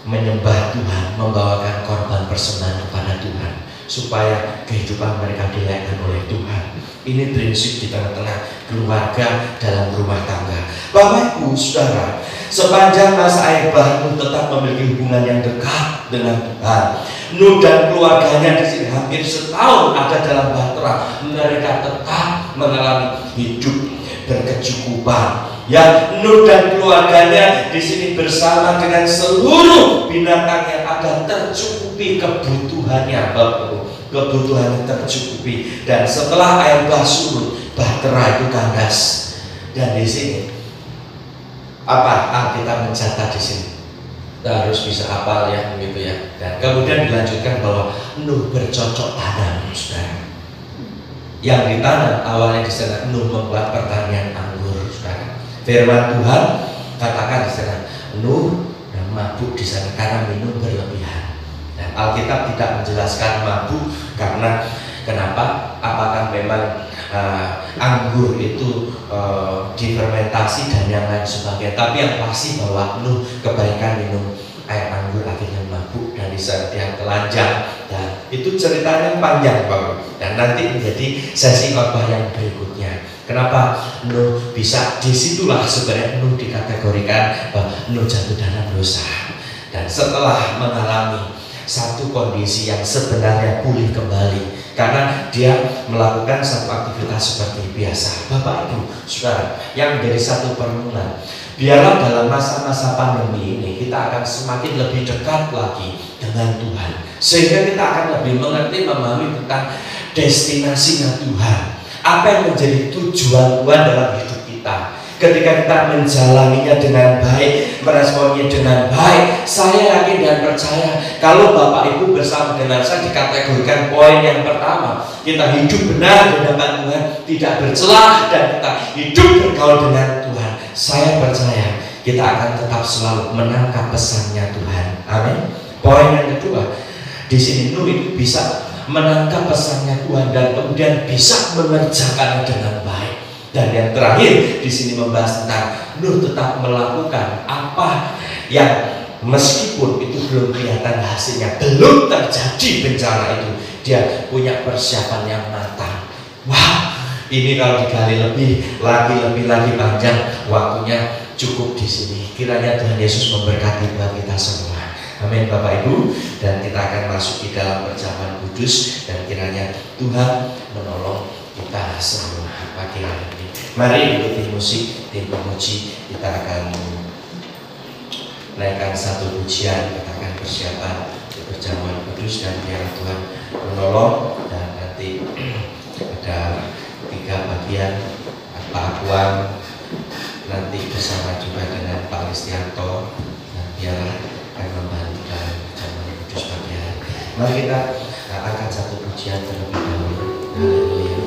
menyembah Tuhan, membawakan korban persembahan kepada Tuhan, supaya kehidupan mereka dilayani oleh Tuhan. Ini prinsip di tengah-tengah keluarga dalam rumah tangga. Bapak Ibu Saudara, sepanjang masa air bah, Nuh tetap memiliki hubungan yang dekat dengan Tuhan. Nuh dan keluarganya di sini hampir setahun ada dalam bahtera, mereka tetap mengalami hidup berkecukupan. Ya, Nuh dan keluarganya di sini bersama dengan seluruh binatang yang ada tercukupi kebutuhannya, Bapak. Kebutuhannya tercukupi, dan setelah air bah surut, bahtera itu kandas. Dan di sini apa Alkitab mencatat di sini? Kita harus bisa hafal ya, begitu ya. Dan kemudian dilanjutkan bahwa Nuh bercocok tanam, saudara. Yang ditanam awalnya di sana, Nuh membuat pertanian anggur, saudara. Firman Tuhan katakan di sana, Nuh dan mabuk di sana karena minum berlebihan. Dan Alkitab tidak menjelaskan mabuk karena kenapa? Apakah memang anggur itu difermentasi dan yang lain sebagainya. Tapi yang pasti bahwa Nuh kebaikan minum air anggur akhirnya mabuk dan di saat dia telanjang, dan itu ceritanya panjang, Bapak. Dan nanti menjadi sesi khotbah yang berikutnya. Kenapa Nuh bisa? Disitulah sebenarnya Nuh dikategorikan bahwa Nuh jatuh dalam dosa. Dan setelah mengalami satu kondisi yang sebenarnya pulih kembali, karena dia melakukan satu aktivitas seperti biasa. Bapak Ibu Saudara, yang menjadi satu permulaan, biarlah dalam masa-masa pandemi ini kita akan semakin lebih dekat lagi dengan Tuhan, sehingga kita akan lebih mengerti, memahami tentang destinasinya Tuhan, apa yang menjadi tujuan Tuhan dalam hidup kita. ketika kita menjalaninya dengan baik, meresponnya dengan baik, saya yakin dan percaya kalau Bapak Ibu bersama dengan saya dikategorikan poin yang pertama, kita hidup benar di hadapan Tuhan, tidak bercelah, dan kita hidup bergaul dengan Tuhan. Saya percaya kita akan tetap selalu menangkap pesannya Tuhan. Amin. Poin yang kedua, di sini Nuh itu bisa menangkap pesannya Tuhan dan kemudian bisa mengerjakannya dengan baik. Dan yang terakhir di sini membahas tentang Nuh tetap melakukan apa yang meskipun itu belum kelihatan hasilnya, belum terjadi bencana itu, dia punya persiapan yang matang. Wah, ini kalau digali lebih lagi panjang waktunya, cukup di sini. Kiranya Tuhan Yesus memberkati buat kita semua. Amin Bapak Ibu. Dan kita akan masuk di dalam perjamuan kudus, dan kiranya Tuhan menolong kita semua pagi hari ini. Mari ikuti musik tim pemuji. Kita akan menaikkan satu pujian, kita akan persiapan di perjamuan kudus, dan biar Tuhan menolong. Dan nanti ada 3 bagian, Pak Akuan nanti bersama juga dengan Pak Listianto, dan biarlah akan membantu dalam perjamuan kudus pagi hari. Mari kita angkat satu pujian terlebih dahulu. Haleluya.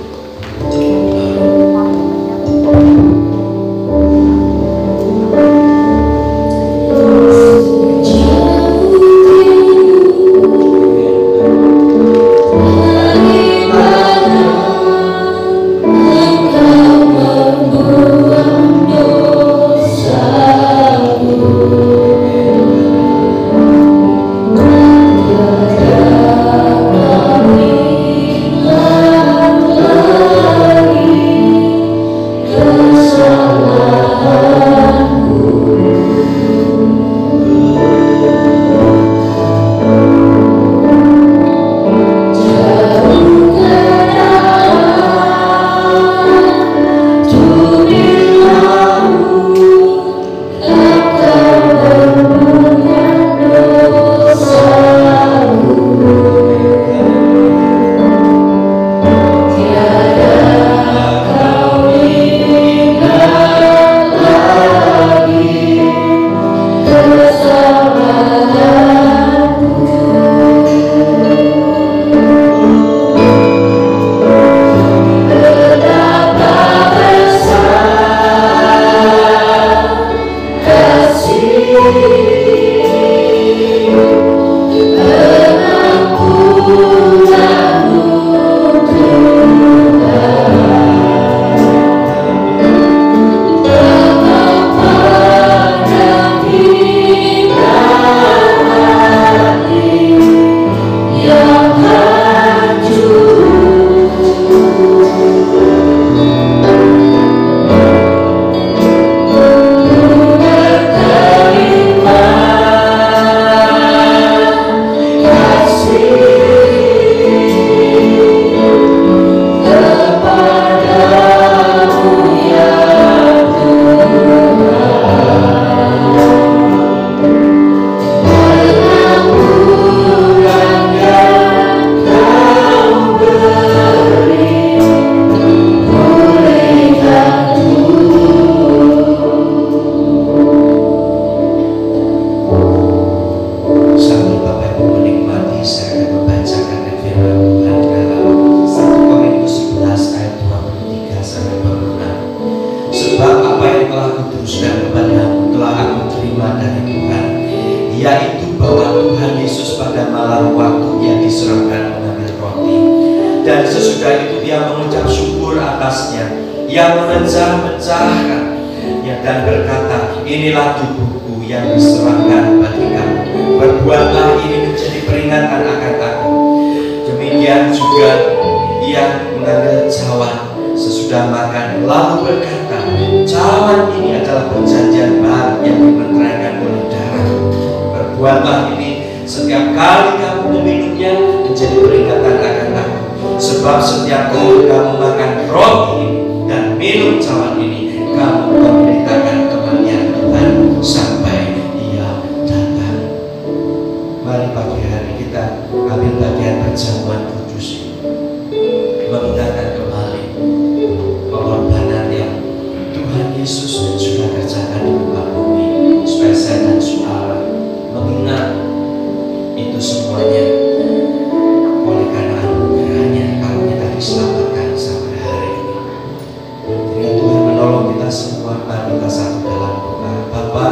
Mengingatkan kembali pengorbanan yang Tuhan Yesus itu semuanya oleh karena anugerahnya kalau kita diselamatkan sampai hari ini. Jadi Tuhan menolong kita semua. Mari kita satu dalam doa. Bapa,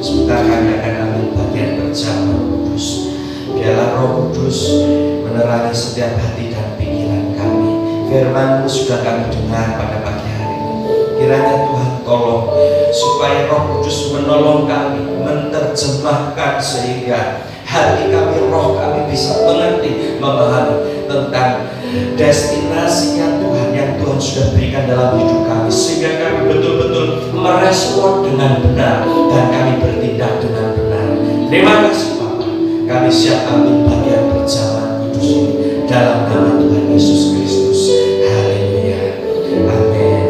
sebentar kami akan ambil bagian perjamuan kudus. Biarlah Roh Kudus menerangi setiap hati dan pikiran kami. Firman-Mu sudah kami dengar pada pagi hari ini. Kiranya Tuhan tolong supaya Roh Kudus menolong kami, menerjemahkan sehingga hati kami, roh kami bisa mengerti, memahami tentang destinasinya Tuhan yang Tuhan sudah berikan dalam hidup kami, sehingga kami betul-betul merespon dengan benar dan kami bertindak dengan benar. Terima kasih Bapa, kami siap ambil bagian perjamuan kudus ini dalam nama Tuhan Yesus Kristus. Haleluya, amin.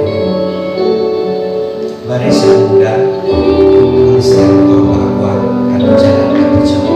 Mari saya undang Pastor Pak Wan akan menjalankan perjamuan.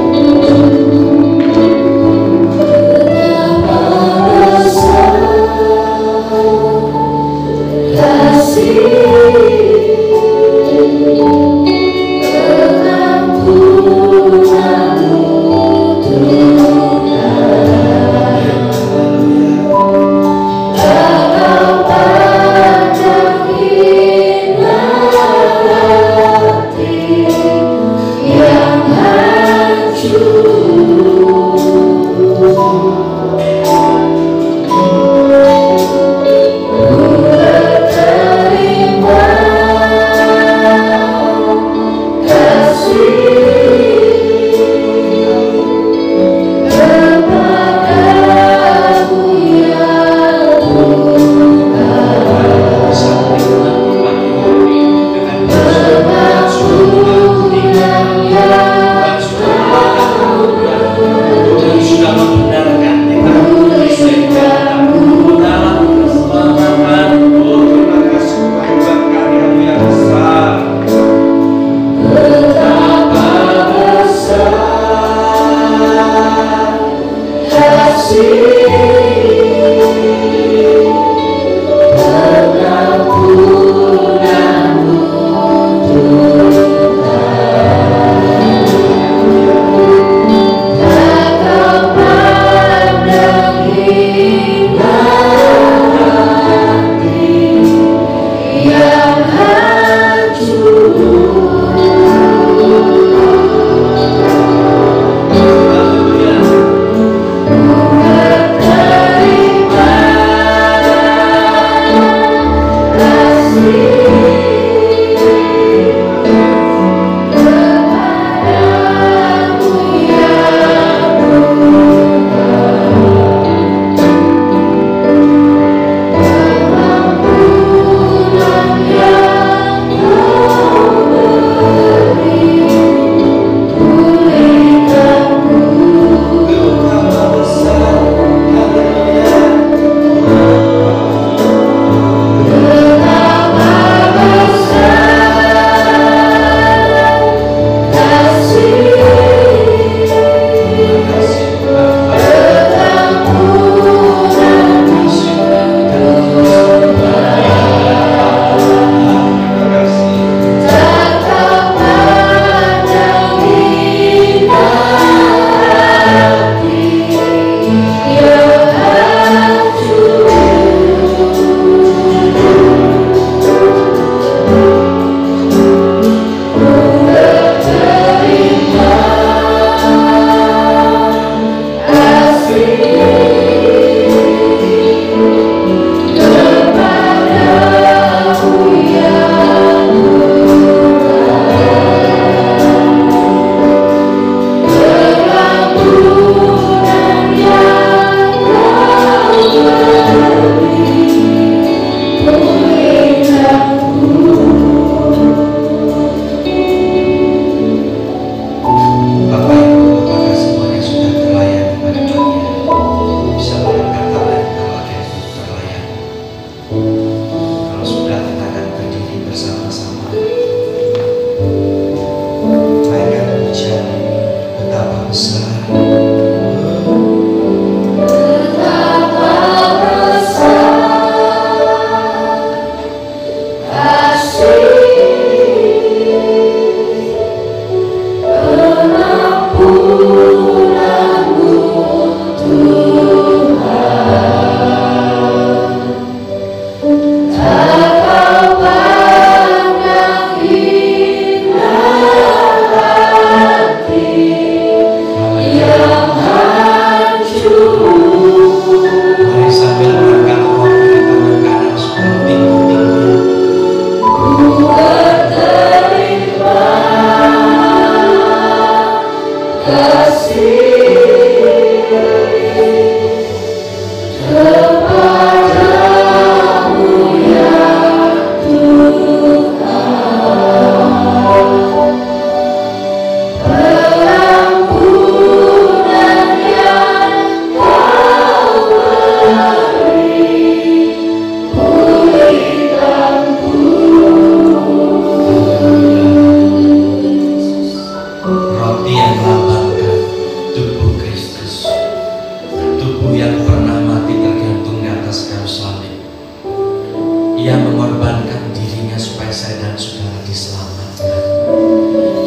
mengorbankan dirinya supaya saya dan saudara diselamatkan.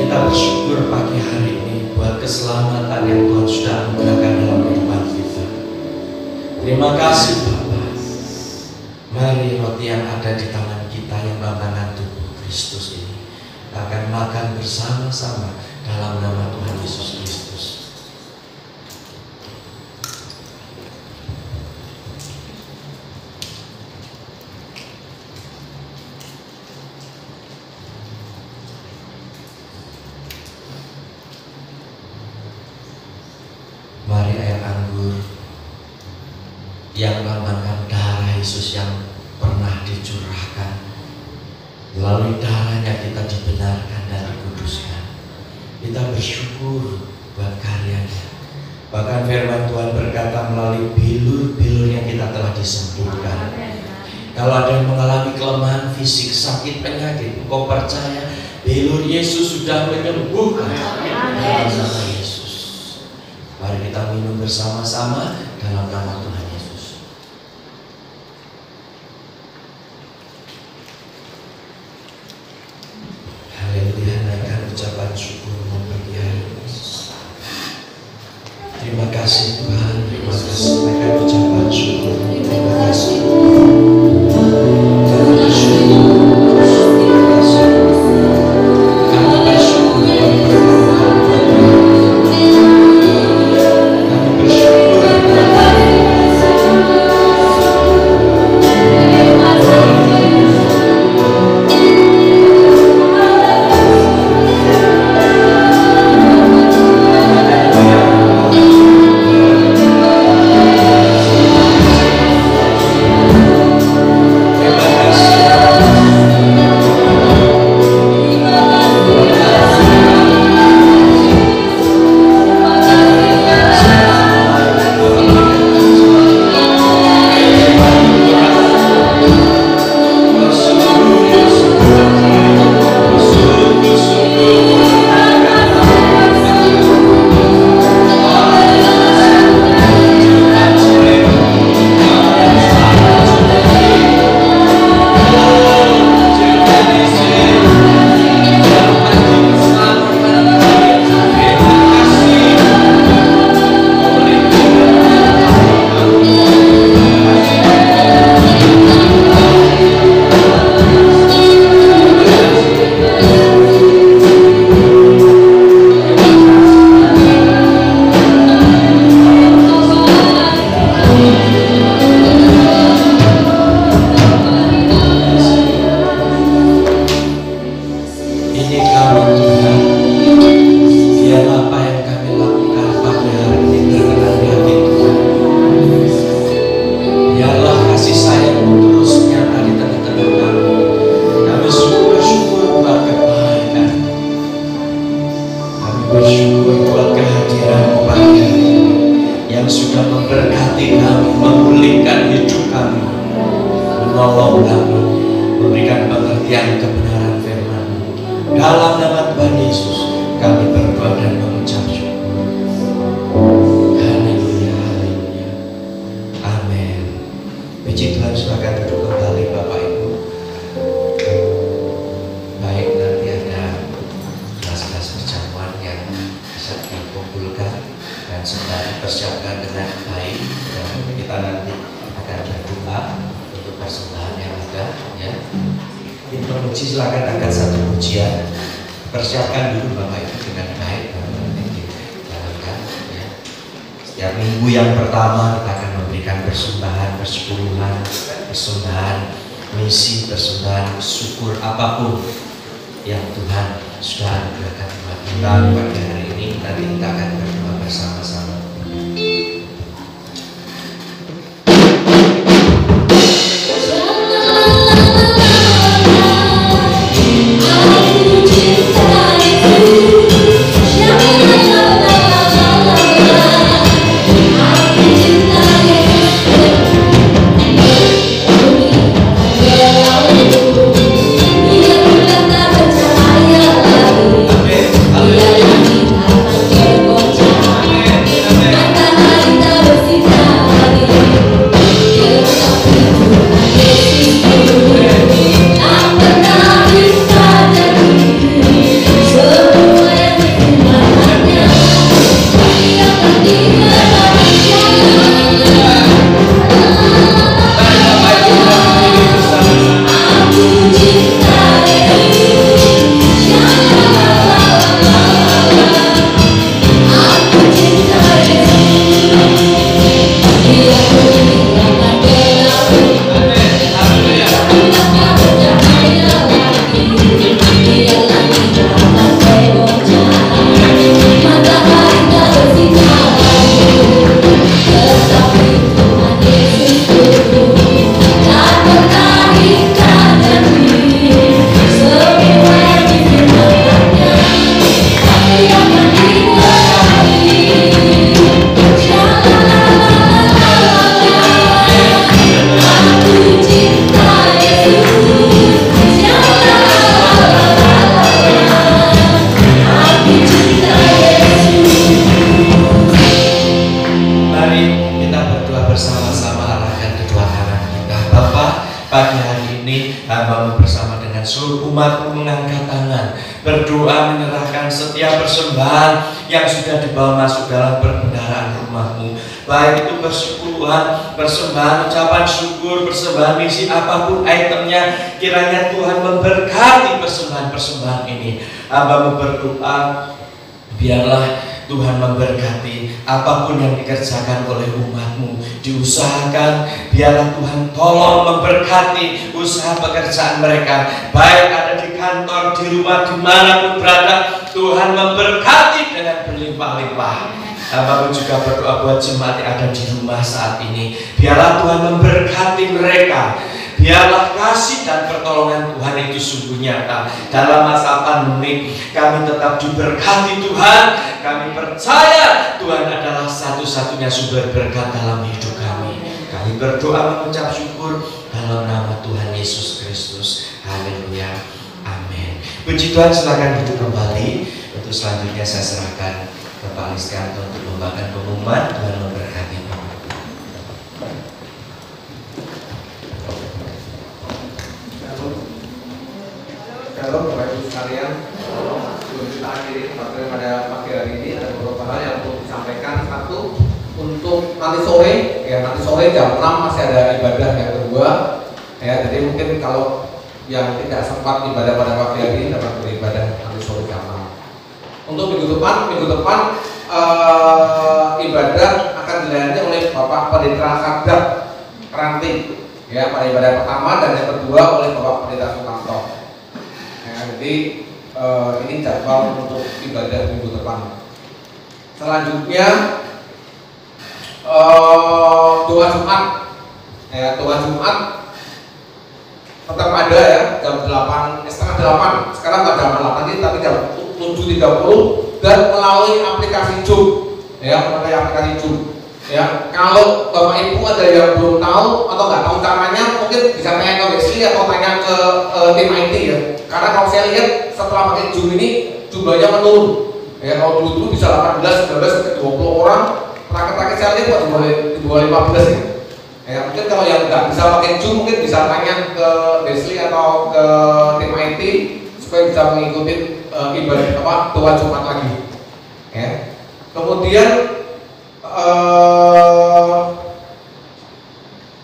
Kita bersyukur pagi hari ini buat keselamatan yang Tuhan sudah anugerahkan dalam kehidupan kita. Terima kasih Bapa. Mari roti yang ada di tangan kita yang melambangkan tubuh Kristus ini kita akan makan bersama-sama dalam nama Tuhan Yesus Kristus. Mari air anggur yang melambangkan darah Yesus yang pernah dicurahkan. Melalui darahnya kita dibenarkan dan dikuduskan. Kita bersyukur buat karyanya. Bahkan firman Tuhan berkata melalui bilur-bilurnya kita telah disembuhkan. Kalau ada yang mengalami kelemahan fisik, sakit, penyakit, engkau percaya bilur Yesus sudah menyembuhkan. Dalam nama Yesus. Mari kita minum bersama-sama dalam nama Tuhan Yesus. Haleluya, naikkan ucapan syukur bagi hari ini. Terima kasih Tuhan, terima kasih. Naikkan ucapan syukur. Terima kasih. Kami bersyukur. Terima kasih. Kami bersyukur dan berdoa buat Tuhan. Kami bersyukur dan Amen. bersama-sama arahkan kedua tangan kita. Bapa, pagi hari ini hamba bersama dengan seluruh umat mengangkat tangan, berdoa menyerahkan setiap persembahan yang sudah dibawa masuk dalam perbendaharaan rumah-Mu, baik itu persepuluhan, persembahan ucapan syukur, persembahan misi, apapun itemnya. Kiranya Tuhan memberkati persembahan-persembahan ini. Hamba berdoa, biarlah Tuhan memberkati apapun yang dikerjakan oleh umat-Mu, diusahakan, biarlah Tuhan tolong memberkati usaha pekerjaan mereka, baik ada di kantor, di rumah, dimanapun berada. Tuhan memberkati dengan berlimpah-limpah. Hamba juga berdoa buat jemaat yang ada di rumah saat ini, biarlah Tuhan memberkati mereka. Biarlah kasih dan pertolongan Tuhan itu sungguh nyata. Dalam masa pandemi kami tetap diberkati Tuhan. Kami percaya Tuhan adalah satu-satunya sumber berkat dalam hidup kami. Kami berdoa mengucap syukur dalam nama Tuhan Yesus Kristus. Haleluya. Amin. Puji Tuhan, silakan duduk kembali. Untuk selanjutnya saya serahkan ke Pak Liskianto untuk membacakan pengumuman. Tuhan memberkati. Halo Bapak Ibu sekalian, sebelum kita akhiri materi pada pagi hari ini ada beberapa hal yang perlu disampaikan. Satu, untuk nanti sore jam 6 masih ada ibadah yang kedua. Ya, jadi mungkin kalau yang tidak sempat ibadah pada pagi hari ini dapat beribadah nanti sore jam 6. Untuk minggu depan ibadah akan dilayani oleh Bapak Pendeta Sadap Ranting. Ya, pada ibadah pertama dan yang kedua oleh Bapak Pendeta Sukanto. Jadi ini jadwal untuk ibadah minggu depan. Selanjutnya doa Jumat. Doa Jumat tetap ada ya, jam 8, setengah 8. Sekarang nggak jam 8 lagi, tapi jam 7.30 dan melalui aplikasi Zoom. Ya, melalui aplikasi Zoom. Ya, kalau Bapak Ibu ada yang belum tahu atau nggak tahu caranya, mungkin bisa tanya ke Wesley atau tanya ke tim IT ya. Karena kalau saya lihat setelah pakai Zoom ini jumlahnya menurun. Ya, kalau dulu bisa 18, 19, 20 orang, terakhir saya lihat kok di bawah 15 ya. Ya, mungkin kalau yang nggak bisa pakai Zoom mungkin bisa tanya ke Wesley atau ke tim IT supaya bisa mengikuti ibadah doa Jumat lagi. Ya. Kemudian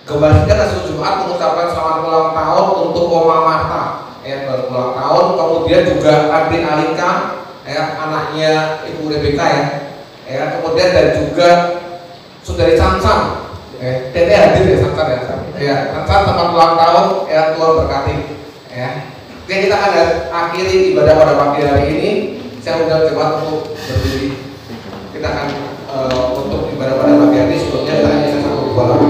kembali kita Rasul Jumat mengucapkan selamat ulang tahun untuk Oma Marta, ya, baru ulang tahun. Kemudian juga adik Alika, ya, anaknya Ibu Rebeka ya, kemudian dan juga saudari Sansan, Tete hadir ya Sansan ya, Sansan selamat ulang tahun, ya, Tuhan berkati, ya. Oke, kita akan akhiri ibadah pada pagi hari ini. Saya undang jemaat untuk berdiri. Kita akan untuk ibadah pada pagi hari sebelumnya kita hanya satu dua lagu.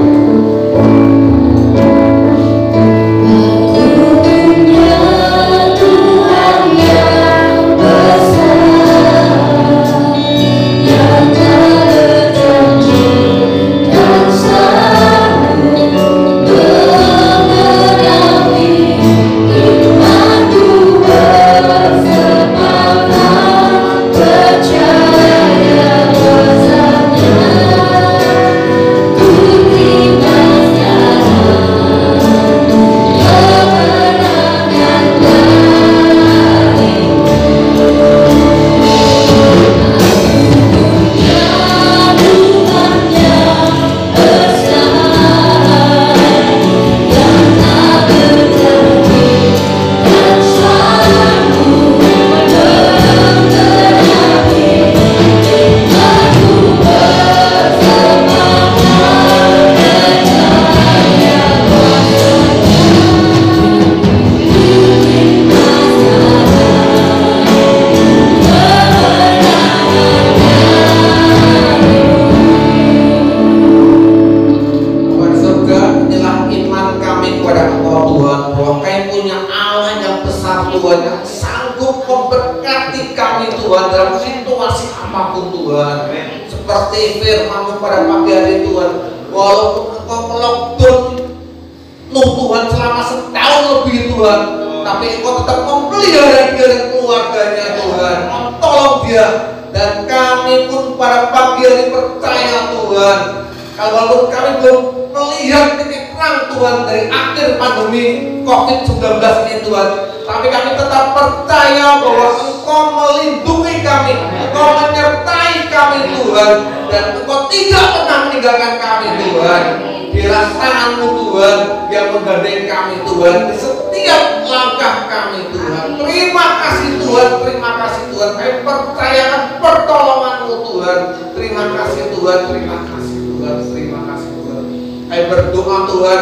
Kalau kami belum melihat titik terang Tuhan dari akhir pandemi COVID-19 ini Tuhan, tapi kami tetap percaya bahwa Engkau melindungi kami, Engkau menyertai kami Tuhan, dan Engkau tidak pernah meninggalkan kami Tuhan. Biarlah tangan-Mu Tuhan yang menggandeng kami Tuhan di setiap langkah kami Tuhan. Terima kasih Tuhan, terima kasih Tuhan. Kami percayakan pertolongan-Mu Tuhan. Terima kasih Tuhan, terima kasih Tuhan, terima kasih Tuhan. Kami berdoa Tuhan,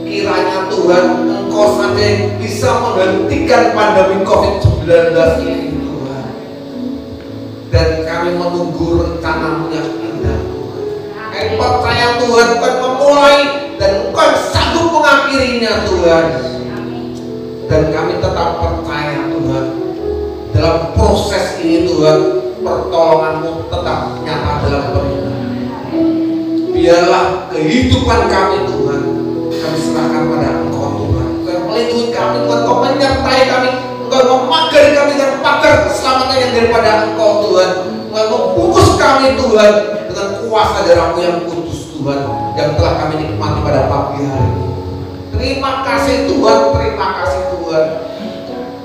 kiranya Tuhan Engkau saja bisa menghentikan pandemi COVID-19 ini Tuhan. Dan kami menunggu rencana-Mu yang indah Tuhan. Kami percaya Tuhan Engkau memulai dan Engkau sanggup mengakhirinya Tuhan. Dan kami tetap percaya Tuhan, dalam proses ini Tuhan, pertolongan-Mu tetap nyata dalam kehidupan. Biarlah kehidupan kami Tuhan, kami serahkan pada Engkau Tuhan. Engkau melindungi kami Tuhan, Engkau menyertai kami, Engkau memagari kami dengan pagar keselamatan yang daripada Engkau Tuhan. Engkau membungkus kami Tuhan dengan kuasa darah-Mu yang kudus Tuhan, yang telah kami nikmati pada pagi hari ini. Terima kasih Tuhan, terima kasih Tuhan.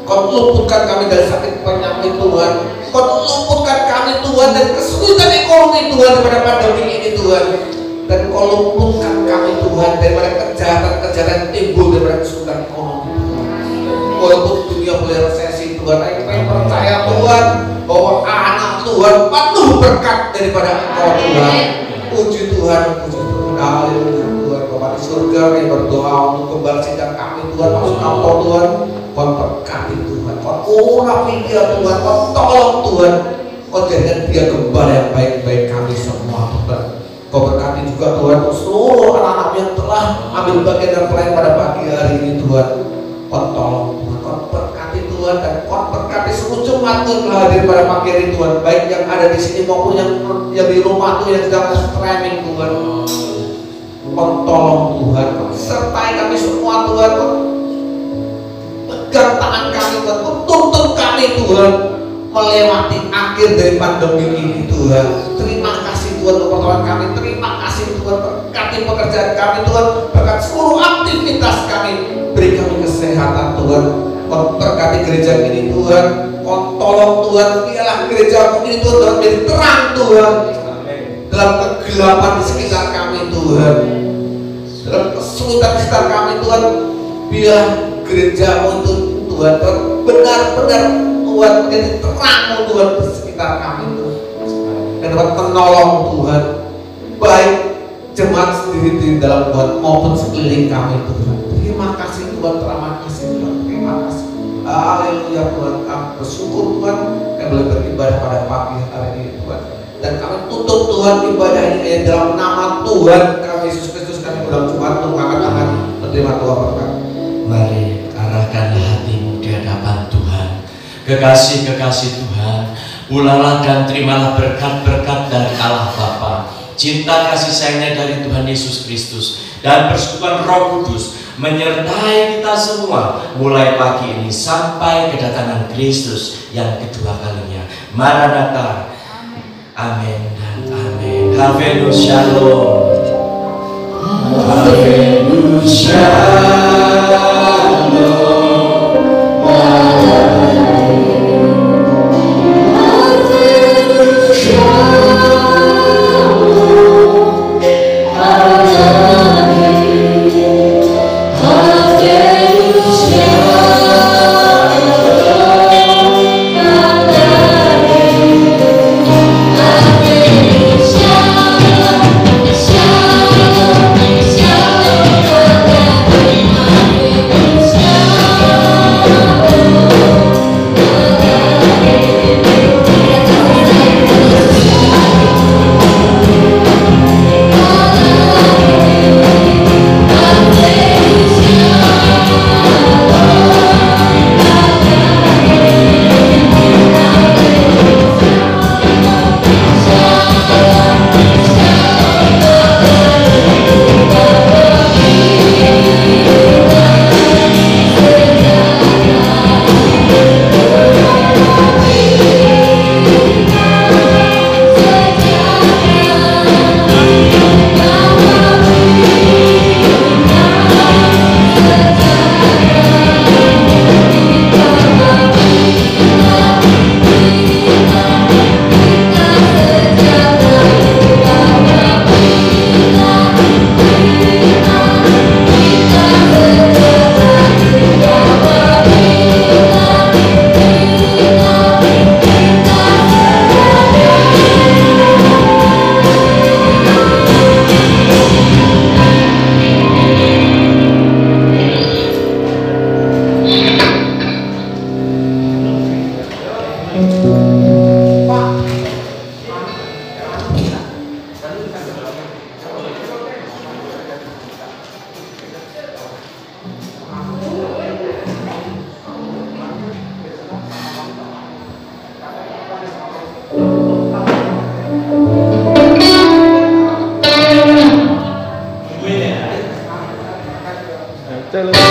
Kau luputkan kami dari sakit penyakit Tuhan. Kau luputkan kami Tuhan dari kesulitan ekonomi Tuhan daripada pandemi ini Tuhan. Dan Kau luputkan kami Tuhan daripada kejahatan-kejahatan yang timbul daripada kesulitan ekonomi Tuhan. Walaupun dunia boleh resesi Tuhan, kami percaya Tuhan bahwa anak Tuhan penuh berkat daripada Engkau Tuhan. Puji Tuhan, puji Tuhan. Haleluya Tuhan. Bapa di surga, kami berdoa untuk kembali sidang kami Tuhan, maksud Engkau Tuhan. Kau berkati Tuhan, Kau urapi dia Tuhan, Kau tolong Tuhan, Kau jadikan dia gembala yang baik-baik kami semua Tuhan. Kau berkati juga Tuhan seluruh anak-anak yang telah ambil bagian dan pelayan pada pagi hari ini Tuhan. Kau tolong Tuhan, Kau berkati Tuhan, dan Kau berkati seluruh jemaat yang telah hadir pada pagi hari ini Tuhan, baik yang ada di sini maupun yang di rumah Tuhan, yang sedang streaming Tuhan. Kau tolong Tuhan, Kau sertai kami semua Tuhan. Pegang tangan kami Tuhan, tuntun kami Tuhan melewati akhir dari pandemi ini Tuhan. Terima kasih Tuhan untuk pertolongan kami, terima kasih Tuhan berkati pekerjaan kami Tuhan, berkat seluruh aktivitas kami, beri kami kesehatan Tuhan. Kau berkati gereja ini Tuhan, Kau tolong Tuhan, biarlah gereja ini Tuhan dalam menjadi terang Tuhan, dalam kegelapan di sekitar kami Tuhan, dalam kesulitan di sekitar kami Tuhan, biar gereja-Mu itu Tuhan benar-benar Tuhan menjadi terang-Mu Tuhan di sekitar kami Tuhan, dan dapat menolong Tuhan baik jemaat sendiri di dalam Tuhan maupun sekeliling kami Tuhan. Terima kasih Tuhan, terima kasih Tuhan, terima kasih. Haleluya Tuhan, kami bersyukur Tuhan kami boleh beribadah pada pagi hari ini Tuhan, dan kami tutup Tuhan ibadah ini dalam nama Tuhan kami Yesus Kristus. Kami berdoa Tuhan untuk angkat tangan menerima Tuhan berkat. Mari arahkan hatimu di hadapan Tuhan. Kekasih-kekasih Tuhan, ulanglah dan terimalah berkat-berkat dari Allah Bapa, cinta kasih sayangnya dari Tuhan Yesus Kristus, dan persekutuan Roh Kudus menyertai kita semua mulai pagi ini sampai kedatangan Kristus yang kedua kalinya. Maranatha. Amin dan amin. Havenu Shalom. Havenu Shalom. Shalom, shalom, shalom. dalam